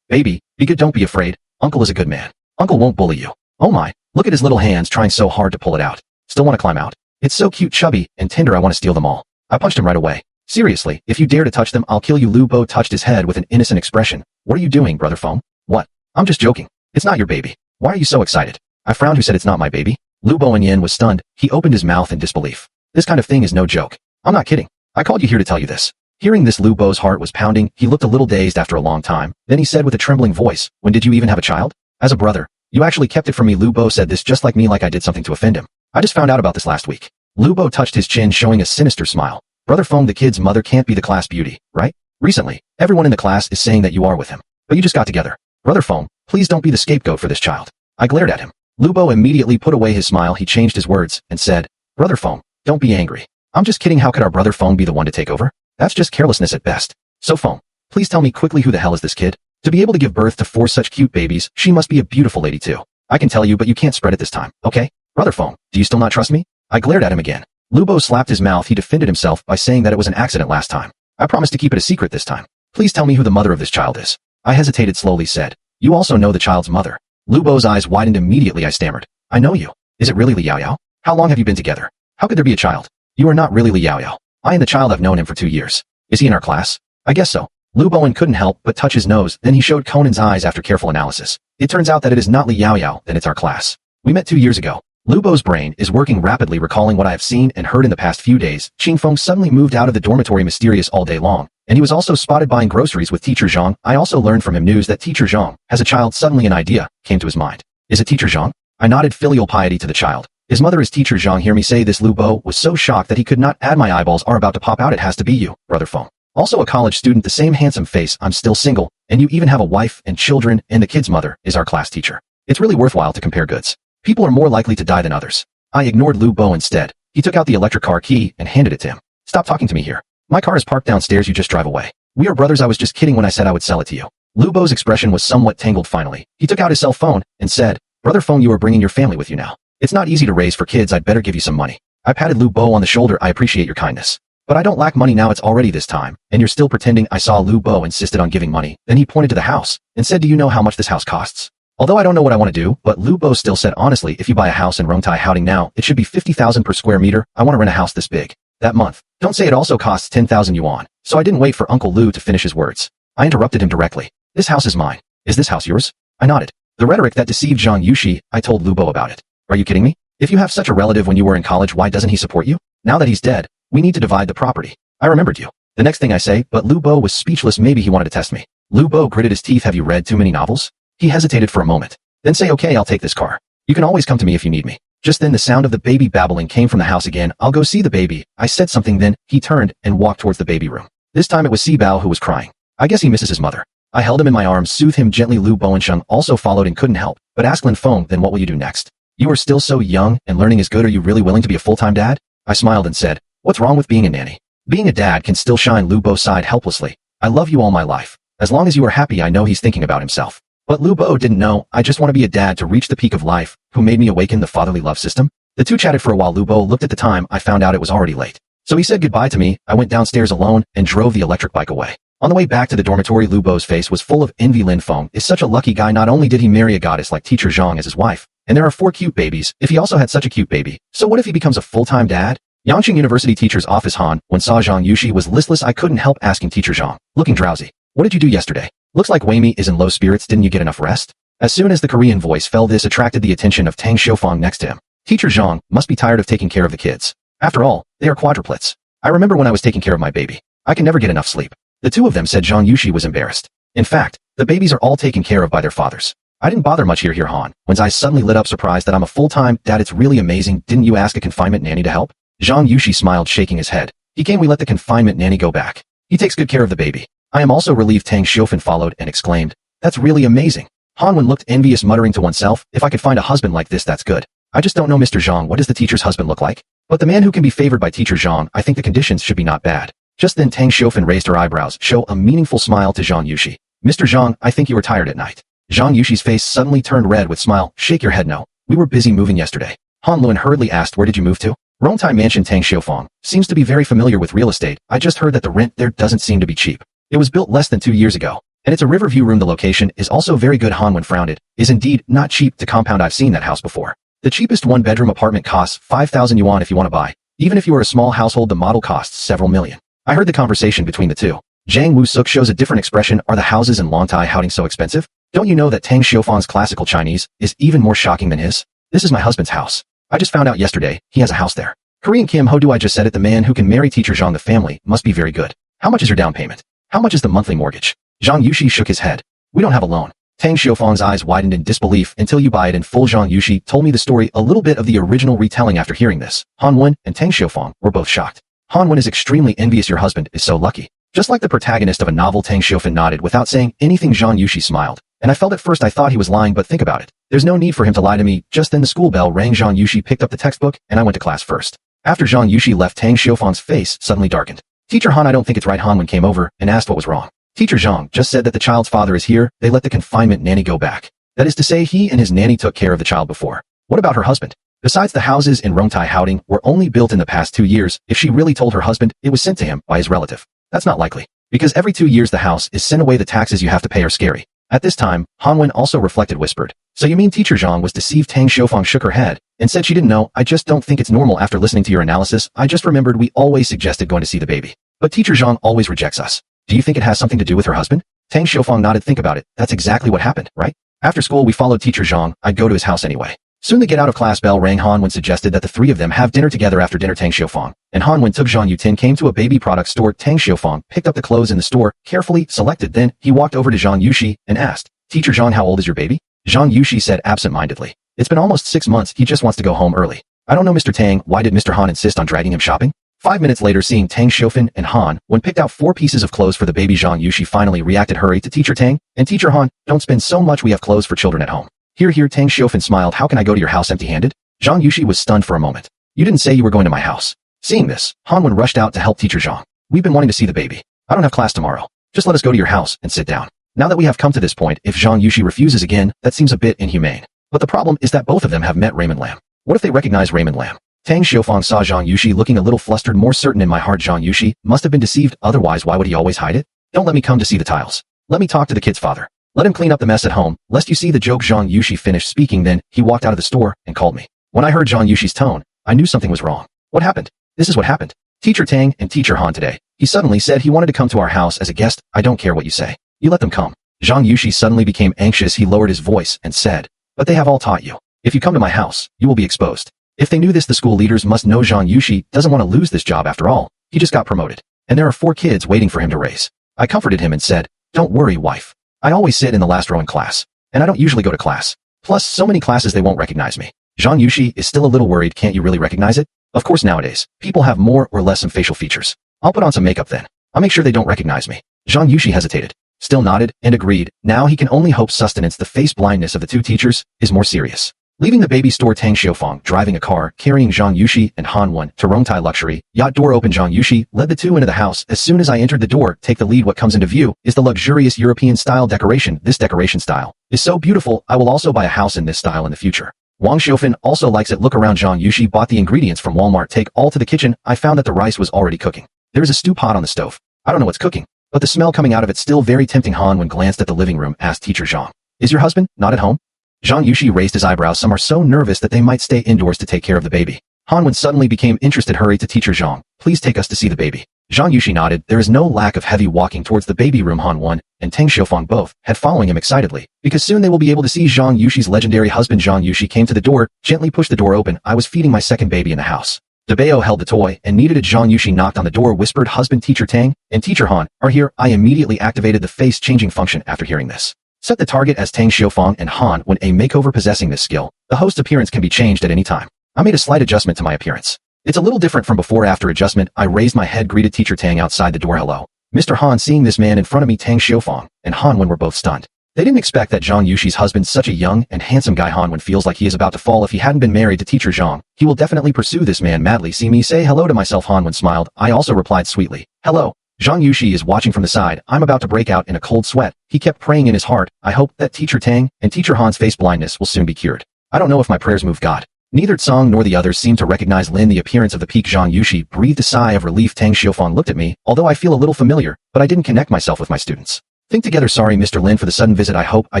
baby, be good. Don't be afraid. Uncle is a good man. Uncle won't bully you. Oh my, look at his little hands trying so hard to pull it out. Still want to climb out. It's so cute, chubby, and tender. I want to steal them all. I punched him right away. Seriously, if you dare to touch them, I'll kill you. Lubo touched his head with an innocent expression. What are you doing, brother Foam? What? I'm just joking. It's not your baby. Why are you so excited? I frowned. Who said it's not my baby? Lubo and Yin was stunned. He opened his mouth in disbelief. This kind of thing is no joke. I'm not kidding. I called you here to tell you this. Hearing this, Lubo's heart was pounding. He looked a little dazed after a long time. Then he said with a trembling voice, when did you even have a child? As a brother. You actually kept it from me. Lubo said this just like me, like I did something to offend him. I just found out about this last week. Lubo touched his chin, showing a sinister smile. Brother Foam, the kid's mother can't be the class beauty, right? Recently, everyone in the class is saying that you are with him. But you just got together. Brother Foam, please don't be the scapegoat for this child. I glared at him. Lubo immediately put away his smile. He changed his words and said, brother Foam, don't be angry. I'm just kidding. How could our brother Foam be the one to take over? That's just carelessness at best. So Foam, please tell me quickly, who the hell is this kid? To be able to give birth to 4 such cute babies, she must be a beautiful lady too. I can tell you, but you can't spread it this time, okay? Brother phone, do you still not trust me? I glared at him again. Lubo slapped his mouth. He defended himself by saying that it was an accident last time. I promised to keep it a secret this time. Please tell me who the mother of this child is. I hesitated, slowly said. You also know the child's mother. Lubo's eyes widened immediately. I stammered. I know you. Is it really Li Yao Yao? How long have you been together? How could there be a child? You are not really Li Yao Yao. I and the child have known him for 2 years. Is he in our class? I guess so. Luboan couldn't help but touch his nose. Then he showed Conan's eyes after careful analysis. It turns out that it is not Li Yao Yao, then it's our class. We met 2 years ago. Lubo's brain is working rapidly, recalling what I have seen and heard in the past few days. Qingfeng suddenly moved out of the dormitory mysterious all day long, and he was also spotted buying groceries with Teacher Zhang. I also learned from him news that Teacher Zhang has a child. Suddenly an idea came to his mind. Is it Teacher Zhang? I nodded filial piety to the child. His mother is Teacher Zhang. Hear me say this. Lubo was so shocked that he could not add. My eyeballs are about to pop out. It has to be you, Brother Feng. Also a college student, the same handsome face. I'm still single, and you even have a wife and children, and the kid's mother is our class teacher. It's really worthwhile to compare goods. People are more likely to die than others. I ignored Lubo instead. He took out the electric car key and handed it to him. Stop talking to me here. My car is parked downstairs. You just drive away. We are brothers. I was just kidding when I said I would sell it to you. Lubo's expression was somewhat tangled. Finally, he took out his cell phone and said, Brother Phone, you are bringing your family with you now. It's not easy to raise 4 kids. I'd better give you some money. I patted Lubo on the shoulder. I appreciate your kindness. But I don't lack money now. It's already this time, and you're still pretending. I saw Lubo insisted on giving money. Then he pointed to the house and said, do you know how much this house costs? Although I don't know what I want to do, but Lubo still said, honestly, if you buy a house in Rongtai Houting now, it should be 50,000 per square meter. I want to rent a house this big. That month. Don't say it also costs 10,000 yuan. So I didn't wait for Uncle Lu to finish his words. I interrupted him directly. This house is mine. Is this house yours? I nodded. The rhetoric that deceived Zhang Yushi. I told Lubo about it. Are you kidding me? If you have such a relative when you were in college, why doesn't he support you? Now that he's dead, we need to divide the property. I remembered you. The next thing I say, but Lubo was speechless. Maybe he wanted to test me. Lubo gritted his teeth. Have you read too many novels? He hesitated for a moment. Then say, okay, I'll take this car. You can always come to me if you need me. Just then the sound of the baby babbling came from the house again. I'll go see the baby. I said something, then he turned and walked towards the baby room. This time it was Sibao who was crying. I guess he misses his mother. I held him in my arms, soothed him gently. Lu Bowensheng also followed and couldn't help, but asked Lin Feng, then what will you do next? You are still so young, and learning is good. Are you really willing to be a full-time dad? I smiled and said, what's wrong with being a nanny? Being a dad can still shine. Lubo sighed helplessly. I love you all my life. As long as you are happy. I know he's thinking about himself. But Lubo didn't know. I just want to be a dad to reach the peak of life. Who made me awaken the fatherly love system? The two chatted for a while. Lubo looked at the time. I found out it was already late. So he said goodbye to me. I went downstairs alone and drove the electric bike away. On the way back to the dormitory, Lubo's face was full of envy. Lin Feng is such a lucky guy. Not only did he marry a goddess like Teacher Zhang as his wife, and there are 4 cute babies. If he also had such a cute baby, so what if he becomes a full-time dad? Yangqing University teacher's office. Han, when saw Zhang Yushi, was listless. I couldn't help asking Teacher Zhang, looking drowsy. What did you do yesterday? Looks like Weimi is in low spirits. Didn't you get enough rest? As soon as the Korean voice fell, this attracted the attention of Tang Xiufang next to him. Teacher Zhang must be tired of taking care of the kids. After all, they are quadruplets. I remember when I was taking care of my baby. I can never get enough sleep. The two of them said. Zhang Yushi was embarrassed. In fact, the babies are all taken care of by their fathers. I didn't bother much here. Han, when's eyes suddenly lit up, surprised that I'm a full-time dad. It's really amazing. Didn't you ask a confinement nanny to help? Zhang Yushi smiled, shaking his head. He came. We let the confinement nanny go back. He takes good care of the baby. I am also relieved. Tang Xiufan followed and exclaimed, that's really amazing. Hanwen looked envious, muttering to oneself, if I could find a husband like this, that's good. I just don't know Mr. Zhang. What does the teacher's husband look like? But the man who can be favored by Teacher Zhang, I think the conditions should be not bad. Just then Tang Xiufan raised her eyebrows, show a meaningful smile to Zhang Yushi. Mr. Zhang, I think you were tired at night. Zhang Yushi's face suddenly turned red with smile. Shake your head no. We were busy moving yesterday. Han Luan hurriedly asked, where did you move to? Rongtai Mansion. Tang Xiufang seems to be very familiar with real estate. I just heard that the rent there doesn't seem to be cheap. It was built less than 2 years ago, and it's a riverview room. The location is also very good. Hanwen frowned. It is indeed not cheap to compound. I've seen that house before. The cheapest 1-bedroom apartment costs 5,000 yuan if you want to buy. Even if you are a small household, the model costs several million. I heard the conversation between the two. Zhang Wusuk shows a different expression. Are the houses in Longtai Houting so expensive? Don't you know that Tang Xiufang's classical Chinese is even more shocking than his? This is my husband's house. I just found out yesterday he has a house there. Korean Kim Ho. Do I just said it? The man who can marry Teacher Zhang. The family must be very good. How much is your down payment? How much is the monthly mortgage? Zhang Yushi shook his head. We don't have a loan. Tang Xiufang's eyes widened in disbelief. Until you buy it in full. Zhang Yushi told me the story, a little bit of the original retelling. After hearing this, Han Wen and Tang Xiufang were both shocked. Han Wen is extremely envious. Your husband is so lucky. Just like the protagonist of a novel. Tang Xiufan nodded without saying anything. Zhang Yushi smiled. And I felt at first I thought he was lying, but think about it. There's no need for him to lie to me. Just then the school bell rang. Zhang Yushi picked up the textbook, and I went to class first. After Zhang Yushi left, Tang Xiufang's face suddenly darkened. Teacher Han, I don't think it's right. Han Wen came over and asked what was wrong. Teacher Zhang just said that the child's father is here. They let the confinement nanny go back. That is to say, he and his nanny took care of the child before. What about her husband? Besides, the houses in Rongtai Houding were only built in the past 2 years. If she really told her husband, it was sent to him by his relative. That's not likely. Because every 2 years the house is sent away, the taxes you have to pay are scary. At this time, Han Wen also reflected, whispered. So you mean Teacher Zhang was deceived? Tang Xiufang shook her head and said she didn't know. I just don't think it's normal after listening to your analysis. I just remembered we always suggested going to see the baby. But Teacher Zhang always rejects us. Do you think it has something to do with her husband? Tang Xiufang nodded. Think about it. That's exactly what happened, right? After school we followed Teacher Zhang. I'd go to his house anyway. Soon the get-out of class bell rang. Han Wen suggested that the three of them have dinner together. After dinner, Tang Xiufang and Han Wen took Zhang Yutin came to a baby product store. Tang Xiufang picked up the clothes in the store, carefully selected. Then he walked over to Zhang Yushi and asked, Teacher Zhang, how old is your baby? Zhang Yushi said absent-mindedly. It's been almost 6 months. He just wants to go home early. I don't know, Mr. Tang. Why did Mr. Han insist on dragging him shopping? 5 minutes later, seeing Tang Xiufan and Han Wen picked out 4 pieces of clothes for the baby, Zhang Yushi finally reacted. Hurry to Teacher Tang and Teacher Han. Don't spend so much. We have clothes for children at home. Here, Tang Xiufan smiled. How can I go to your house empty-handed? Zhang Yushi was stunned for a moment. You didn't say you were going to my house. Seeing this, Han Wen rushed out to help Teacher Zhang. We've been wanting to see the baby. I don't have class tomorrow. Just let us go to your house and sit down. Now that we have come to this point, if Zhang Yushi refuses again, that seems a bit inhumane. But the problem is that both of them have met Raymond Lam. What if they recognize Raymond Lam? Tang Xiufang saw Zhang Yushi looking a little flustered, more certain in my heart Zhang Yushi must have been deceived, otherwise why would he always hide it? Don't let me come to see the tiles. Let me talk to the kid's father. Let him clean up the mess at home, lest you see the joke. Zhang Yushi finished speaking, then he walked out of the store and called me. When I heard Zhang Yushi's tone, I knew something was wrong. What happened? This is what happened. Teacher Tang and Teacher Han today. He suddenly said he wanted to come to our house as a guest. I don't care what you say. You let them come. Zhang Yushi suddenly became anxious. He lowered his voice and said, but they have all taught you. If you come to my house, you will be exposed. If they knew this, the school leaders must know. Zhang Yushi doesn't want to lose this job after all. He just got promoted. And there are 4 kids waiting for him to raise. I comforted him and said, don't worry, wife. I always sit in the last row in class. And I don't usually go to class. Plus, so many classes they won't recognize me. Zhang Yushi is still a little worried. Can't you really recognize it? Of course, nowadays, people have more or less some facial features. I'll put on some makeup then. I'll make sure they don't recognize me. Zhang Yushi hesitated, still nodded, and agreed. Now he can only hope sustenance. The face blindness of the 2 teachers is more serious. Leaving the baby store, Tang Xiufang driving a car, carrying Zhang Yushi and Han Wen to Rongtai Luxury Yacht. Door open. Zhang Yushi led the 2 into the house. As soon as I entered the door, take the lead. What comes into view is the luxurious European-style decoration. This decoration style is so beautiful. I will also buy a house in this style in the future. Wang Xiufan also likes it. Look around. Zhang Yushi bought the ingredients from Walmart. Take all to the kitchen. I found that the rice was already cooking. There is a stew pot on the stove. I don't know what's cooking, but the smell coming out of it still very tempting. Han Wen glanced at the living room, asked Teacher Zhang, is your husband not at home? Zhang Yushi raised his eyebrows. Some are so nervous that they might stay indoors to take care of the baby. Han Wen suddenly became interested. Hurry to Teacher Zhang. Please take us to see the baby. Zhang Yushi nodded. There is no lack of heavy walking towards the baby room. Han Wen and Tang Xiufang both had following him excitedly, because soon they will be able to see Zhang Yushi's legendary husband. Zhang Yushi came to the door, gently pushed the door open. I was feeding my second baby in the house. Debao held the toy and needed it. Zhang Yushi knocked on the door, whispered, husband. Teacher Tang and Teacher Han are here. I immediately activated the face-changing function after hearing this. Set the target as Tang Xiufang and Han when a makeover. Possessing this skill, the host's appearance can be changed at any time. I made a slight adjustment to my appearance. It's a little different from before. After adjustment, I raised my head, greeted Teacher Tang outside the door. Hello, Mr. Han. Seeing this man in front of me, Tang Xiufang and Han Wen were both stunned. They didn't expect that Zhang Yushi's husband, such a young and handsome guy. Han Wen feels like he is about to fall. If he hadn't been married to Teacher Zhang, he will definitely pursue this man madly. See me say hello to myself. Han Wen smiled. I also replied sweetly, hello. Zhang Yushi is watching from the side. I'm about to break out in a cold sweat. He kept praying in his heart. I hope that Teacher Tang and Teacher Han's face blindness will soon be cured. I don't know if my prayers move God. Neither Tsang nor the others seemed to recognize Lin. The appearance of the peak. Zhang Yushi breathed a sigh of relief. Tang Xiufang looked at me, although I feel a little familiar, but I didn't connect myself with my students. Think together. Sorry, Mr. Lin, for the sudden visit. I hope I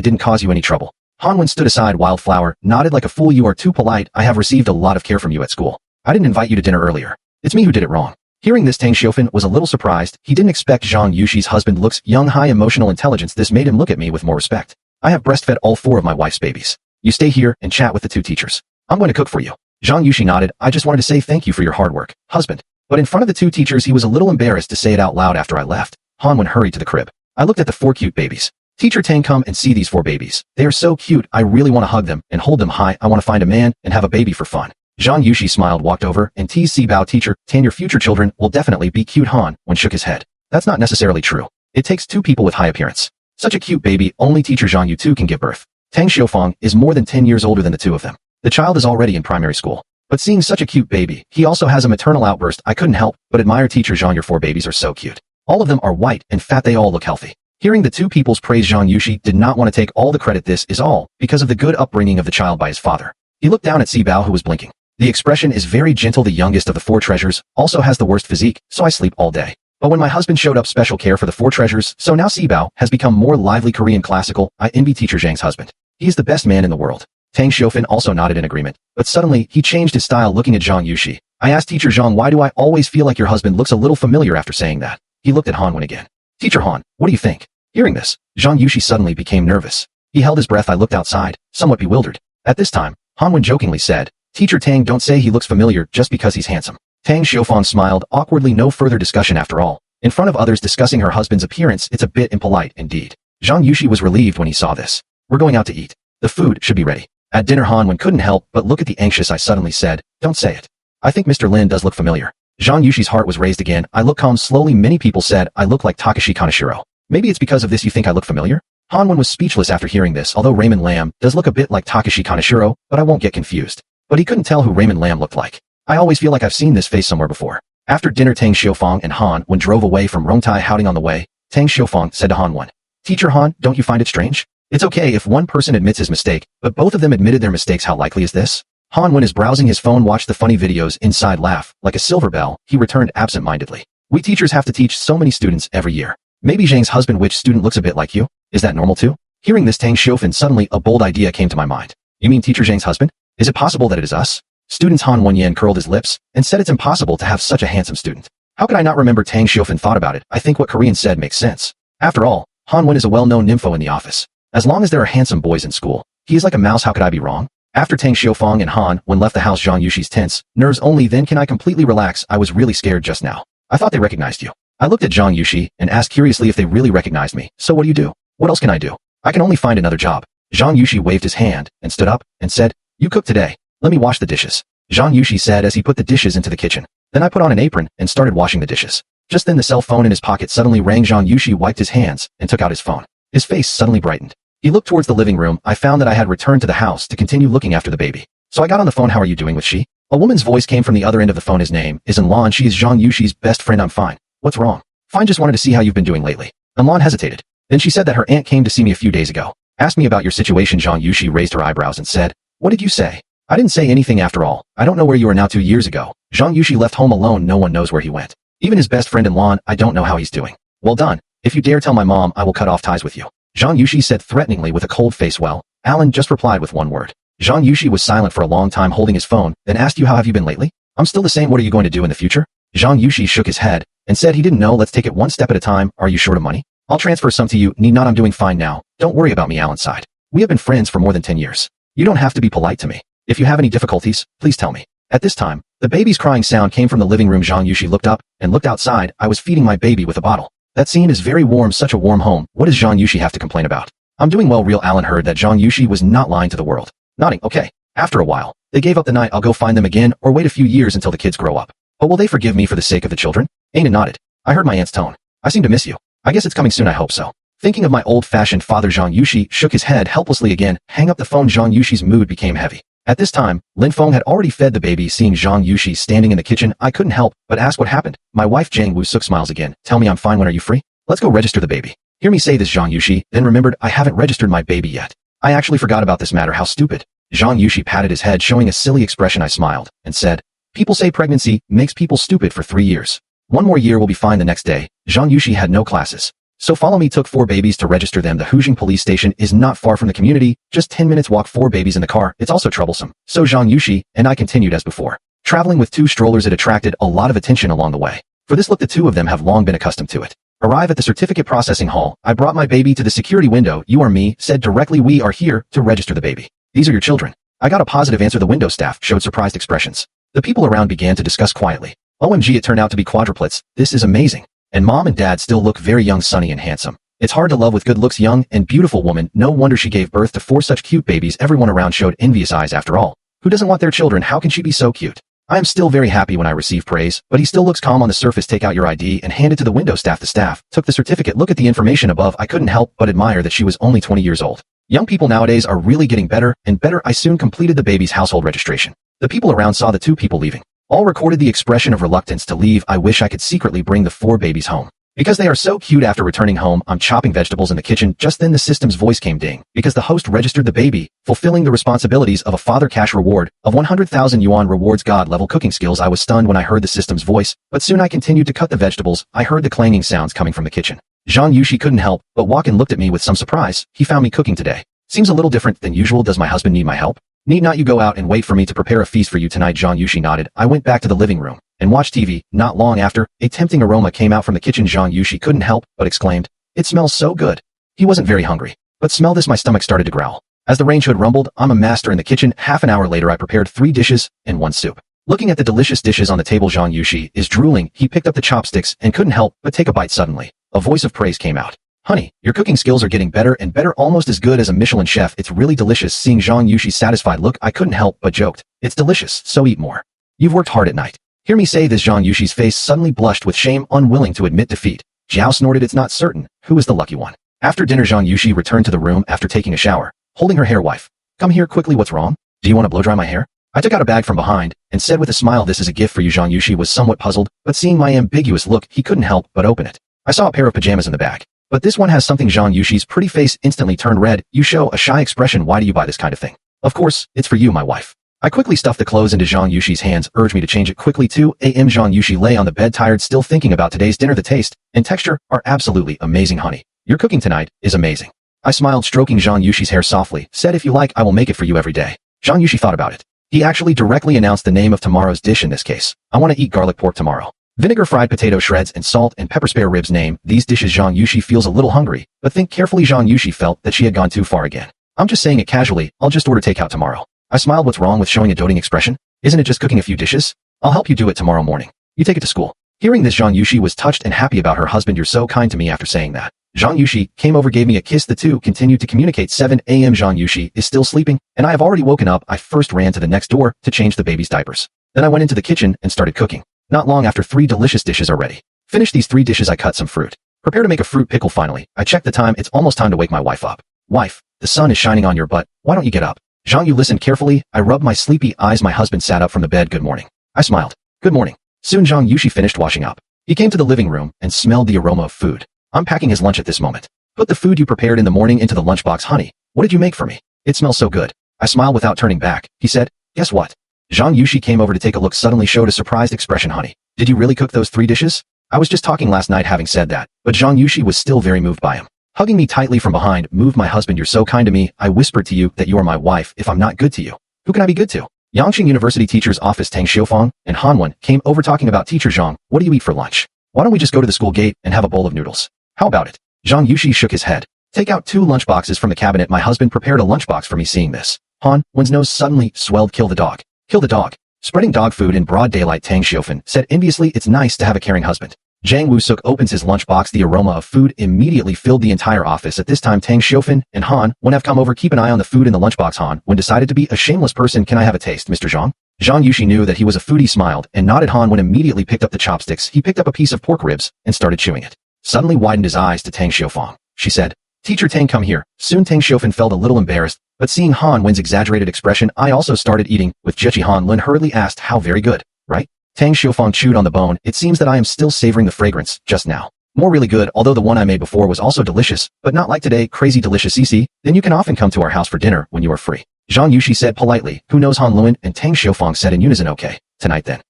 didn't cause you any trouble. Han Wen stood aside. Wildflower nodded like a fool. You are too polite. I have received a lot of care from you at school. I didn't invite you to dinner earlier. It's me who did it wrong. Hearing this, Tang Xiufan was a little surprised. He didn't expect Zhang Yushi's husband looks young, high emotional intelligence. This made him look at me with more respect. I have breastfed all 4 of my wife's babies. You stay here and chat with the 2 teachers. I'm going to cook for you. Zhang Yushi nodded. I just wanted to say thank you for your hard work, husband. But in front of the 2 teachers, he was a little embarrassed to say it out loud. After I left, Han Wen hurried to the crib. I looked at the 4 cute babies. Teacher Tang, come and see these 4 babies. They are so cute. I really want to hug them and hold them high. I want to find a man and have a baby for fun. Zhang Yushi smiled, walked over, and teased Bao. Teacher Tang, your future children will definitely be cute. Han Wen shook his head. That's not necessarily true. It takes 2 people with high appearance. Such a cute baby, only Teacher Zhang Yu 2 can give birth. Tang Xiufang is more than 10 years older than the 2 of them. The child is already in primary school. But seeing such a cute baby, he also has a maternal outburst. I couldn't help but admire Teacher Zhang. Your 4 babies are so cute. All of them are white and fat. They all look healthy. Hearing the two people's praise, Zhang Yushi did not want to take all the credit. This is all because of the good upbringing of the child by his father. He looked down at Sibao, who was blinking. The expression is very gentle. The youngest of the four treasures also has the worst physique, so I sleep all day. But when my husband showed up, special care for the four treasures, so now Sibao has become more lively. Korean classical. I envy teacher Zhang's husband. He is the best man in the world. Tang Xiaofan also nodded in agreement, but suddenly he changed his style, looking at Zhang Yushi. I asked Teacher Zhang, why do I always feel like your husband looks a little familiar after saying that? He looked at Hanwen again. Teacher Han, what do you think? Hearing this, Zhang Yushi suddenly became nervous. He held his breath. I looked outside, somewhat bewildered. At this time, Hanwen jokingly said, Teacher Tang, don't say he looks familiar just because he's handsome. Tang Xiaofan smiled awkwardly. No further discussion after all. In front of others discussing her husband's appearance, it's a bit impolite indeed. Zhang Yushi was relieved when he saw this. We're going out to eat. The food should be ready. At dinner, Hanwen couldn't help but look at the anxious I. Suddenly said, don't say it. I think Mr. Lin does look familiar. Zhang Yushi's heart was raised again. I look calm. Slowly many people said I look like Takashi Kaneshiro. Maybe it's because of this you think I look familiar? Hanwen was speechless after hearing this. Although Raymond Lam does look a bit like Takashi Kaneshiro, but I won't get confused. But he couldn't tell who Raymond Lam looked like. I always feel like I've seen this face somewhere before. After dinner, Tang Xiaofang and Hanwen drove away from Rongtai. Howding on the way, Tang Xiaofang said to Hanwen, Teacher Han, don't you find it strange? It's okay if one person admits his mistake, but both of them admitted their mistakes. How likely is this? Hanwen is browsing his phone, watched the funny videos inside. Laugh like a silver bell. He returned absent-mindedly. We teachers have to teach so many students every year. Maybe Zhang's husband, which student looks a bit like you? Is that normal too? Hearing this, Tang Xiaofan, suddenly a bold idea came to my mind. You mean teacher Zhang's husband? Is it possible that it is us? Students. Han Wenyan curled his lips and said it's impossible to have such a handsome student. How could I not remember? Tang Xiaofan thought about it. I think what Korean said makes sense. After all, Han Wen is a well-known nympho in the office. As long as there are handsome boys in school, he is like a mouse. How could I be wrong? After Tang Xiaofang and Han Wen left the house, Zhang Yushi's tense nerves only then can I completely relax. I was really scared just now. I thought they recognized you. I looked at Zhang Yushi and asked curiously if they really recognized me. So what do you do? What else can I do? I can only find another job. Zhang Yushi waved his hand and stood up and said, you cook today. Let me wash the dishes. Zhang Yushi said as he put the dishes into the kitchen. Then I put on an apron and started washing the dishes. Just then the cell phone in his pocket suddenly rang. Zhang Yushi wiped his hands and took out his phone. His face suddenly brightened. He looked towards the living room. I found that I had returned to the house to continue looking after the baby. So I got on the phone. How are you doing with she? A woman's voice came from the other end of the phone. His name is Enlan. She is Zhang Yushi's best friend. I'm fine. What's wrong? Fine, just wanted to see how you've been doing lately. Enlan hesitated. Then she said that her aunt came to see me a few days ago. Asked me about your situation. Zhang Yushi raised her eyebrows and said, what did you say? I didn't say anything after all. I don't know where you are now. 2 years ago, Zhang Yushi left home alone. No one knows where he went. Even his best friend Enlan, I don't know how he's doing. Well done. If you dare tell my mom, I will cut off ties with you. Zhang Yushi said threateningly with a cold face. Well, Alan just replied with one word. Zhang Yushi was silent for a long time, holding his phone, then asked, you how have you been lately? I'm still the same. What are you going to do in the future? Zhang Yushi shook his head and said he didn't know. Let's take it one step at a time. Are you short of money? I'll transfer some to you. Need not. I'm doing fine now. Don't worry about me. Alan sighed. We have been friends for more than 10 years. You don't have to be polite to me. If you have any difficulties, please tell me. At this time, the baby's crying sound came from the living room. Zhang Yushi looked up and looked outside. I was feeding my baby with a bottle. That scene is very warm. Such a warm home. What does Zhang Yushi have to complain about? I'm doing well. Real Alan heard that Zhang Yushi was not lying to the world. Nodding, okay. After a while, they gave up the night. I'll go find them again or wait a few years until the kids grow up. But will they forgive me for the sake of the children? Aina nodded. I heard my aunt's tone. I seem to miss you. I guess it's coming soon. I hope so. Thinking of my old-fashioned father, Zhang Yushi shook his head helplessly again. Hang up the phone. Zhang Yushi's mood became heavy. At this time, Lin Feng had already fed the baby. Seeing Zhang Yushi standing in the kitchen, I couldn't help but ask what happened. My wife Jang Woo-suk smiles again. Tell me I'm fine. When are you free? Let's go register the baby. Hear me say this, Zhang Yushi, then remembered I haven't registered my baby yet. I actually forgot about this matter. How stupid. Zhang Yushi patted his head, showing a silly expression. I smiled and said, people say pregnancy makes people stupid for 3 years. 1 more year will be fine. The next day, Zhang Yushi had no classes. So follow me. Took 4 babies to register them. The Hujing police station is not far from the community, just 10 minutes walk. 4 babies in the car. It's also troublesome. So Zhang Yushi and I continued as before. Traveling with 2 strollers, it attracted a lot of attention along the way. For this look, the 2 of them have long been accustomed to it. Arrive at the certificate processing hall. I brought my baby to the security window. You are me, said directly. We are here to register the baby. These are your children. I got a positive answer. The window staff showed surprised expressions. The people around began to discuss quietly. OMG, it turned out to be quadruplets. This is amazing. And mom and dad still look very young, sunny and handsome. It's hard to love with good looks, young and beautiful woman. No wonder she gave birth to 4 such cute babies. Everyone around showed envious eyes. After all, who doesn't want their children? How can she be so cute? I am still very happy when I receive praise, but he still looks calm on the surface. Take out your ID and hand it to the window staff. The staff took the certificate. Look at the information above. I couldn't help but admire that she was only 20 years old. Young people nowadays are really getting better and better. I soon completed the baby's household registration. The people around saw the 2 people leaving. All recorded the expression of reluctance to leave. I wish I could secretly bring the 4 babies home. Because they are so cute. After returning home, I'm chopping vegetables in the kitchen. Just then the system's voice came ding, because the host registered the baby, fulfilling the responsibilities of a father. Cash reward of 100,000 yuan rewards God-level cooking skills. I was stunned when I heard the system's voice, but soon I continued to cut the vegetables. I heard the clanging sounds coming from the kitchen. Zhang Yushi couldn't help but walk and looked at me with some surprise. He found me cooking today. Seems a little different than usual. Does my husband need my help? Need not you go out and wait for me to prepare a feast for you tonight? Zhang Yushi nodded. I went back to the living room and watched TV. Not long after, a tempting aroma came out from the kitchen. Zhang Yushi couldn't help but exclaimed, "It smells so good." He wasn't very hungry, but smell this. My stomach started to growl. As the range hood rumbled, I'm a master in the kitchen. Half an hour later, I prepared 3 dishes and 1 soup. Looking at the delicious dishes on the table, Zhang Yushi is drooling. He picked up the chopsticks and couldn't help but take a bite. Suddenly, a voice of praise came out. "Honey, your cooking skills are getting better and better, almost as good as a Michelin chef. It's really delicious." Seeing Zhang Yushi's satisfied look, I couldn't help but joked, "It's delicious, so eat more. You've worked hard at night." Hear me say this. Zhang Yushi's face suddenly blushed with shame, unwilling to admit defeat. Jiao snorted. It's not certain who is the lucky one. After dinner, Zhang Yushi returned to the room after taking a shower, holding her hair. "Wife, come here quickly. What's wrong? Do you want to blow dry my hair?" I took out a bag from behind and said with a smile, "This is a gift for you." Zhang Yushi was somewhat puzzled, but seeing my ambiguous look, he couldn't help but open it. I saw a pair of pajamas in the bag. "But this one has something." Zhang Yushi's pretty face instantly turned red. "You show a shy expression. Why do you buy this kind of thing?" "Of course, it's for you, my wife." I quickly stuffed the clothes into Zhang Yushi's hands, urged me to change it quickly. 2 a.m. Zhang Yushi lay on the bed tired, still thinking about today's dinner. "The taste and texture are absolutely amazing, honey. Your cooking tonight is amazing." I smiled, stroking Zhang Yushi's hair softly, said, "If you like, I will make it for you every day." Zhang Yushi thought about it. He actually directly announced the name of tomorrow's dish in this case. "I want to eat garlic pork tomorrow. Vinegar fried potato shreds and salt and pepper spare ribs." Name these dishes. Zhang Yushi feels a little hungry, but think carefully. Zhang Yushi felt that she had gone too far again. "I'm just saying it casually. I'll just order takeout tomorrow." I smiled. What's wrong with showing a doting expression? Isn't it just cooking a few dishes? I'll help you do it tomorrow morning. You take it to school. Hearing this, Zhang Yushi was touched and happy about her husband. "You're so kind to me." After saying that, Zhang Yushi came over, gave me a kiss. The two continued to communicate. 7 a.m. Zhang Yushi is still sleeping, and I have already woken up. I first ran to the next door to change the baby's diapers. Then I went into the kitchen and started cooking. Not long after, 3 delicious dishes are ready. Finish these 3 dishes. I cut some fruit. Prepare to make a fruit pickle. Finally, I checked the time. It's almost time to wake my wife up. "Wife, the sun is shining on your butt. Why don't you get up?" Zhang Yu listened carefully. I rubbed my sleepy eyes. My husband sat up from the bed. "Good morning." I smiled. "Good morning." Soon Zhang Yushi finished washing up. He came to the living room and smelled the aroma of food. I'm packing his lunch at this moment. "Put the food you prepared in the morning into the lunchbox, honey. What did you make for me? It smells so good." I smiled without turning back. He said, "Guess what?" Zhang Yushi came over to take a look, suddenly showed a surprised expression. "Honey, did you really cook those 3 dishes?" I was just talking last night. Having said that, but Zhang Yushi was still very moved by him. Hugging me tightly from behind, moved. "My husband, you're so kind to me. I whispered to you that you are my wife. If I'm not good to you, who can I be good to?" Yangqing University teacher's office. Tang Xiufang and Han Wen came over talking about, "Teacher Zhang, what do you eat for lunch? Why don't we just go to the school gate and have a bowl of noodles? How about it?" Zhang Yushi shook his head. "Take out 2 lunchboxes from the cabinet." My husband prepared a lunchbox for me. Seeing this, Han Wen's nose suddenly swelled. "Kill the dog. Kill the dog." Spreading dog food in broad daylight, Tang Xiufan said enviously, "It's nice to have a caring husband." Zhang Wusuk opens his lunchbox. The aroma of food immediately filled the entire office. At this time, Tang Xiufan and Han Wen have come over. "Keep an eye on the food in the lunchbox." Han Wen decided to be a shameless person. "Can I have a taste, Mr. Zhang?" Zhang Yushi knew that he was a foodie, smiled and nodded. Han Wen immediately picked up the chopsticks. He picked up a piece of pork ribs and started chewing it. Suddenly widened his eyes to Tang Xiufang. She said, "Teacher Tang, come here." Soon Tang Xiufan felt a little embarrassed, but seeing Han Wen's exaggerated expression, I also started eating. With Jechi, Han Wen hurriedly asked, "How very good, right?" Tang Xiufang chewed on the bone. "It seems that I am still savoring the fragrance just now. More really good, although the one I made before was also delicious, but not like today. Crazy delicious. CC, then you can often come to our house for dinner when you are free." Zhang Yushi said politely. "Who knows?" Han Luen and Tang Xiufang said in unison. "Okay, tonight then."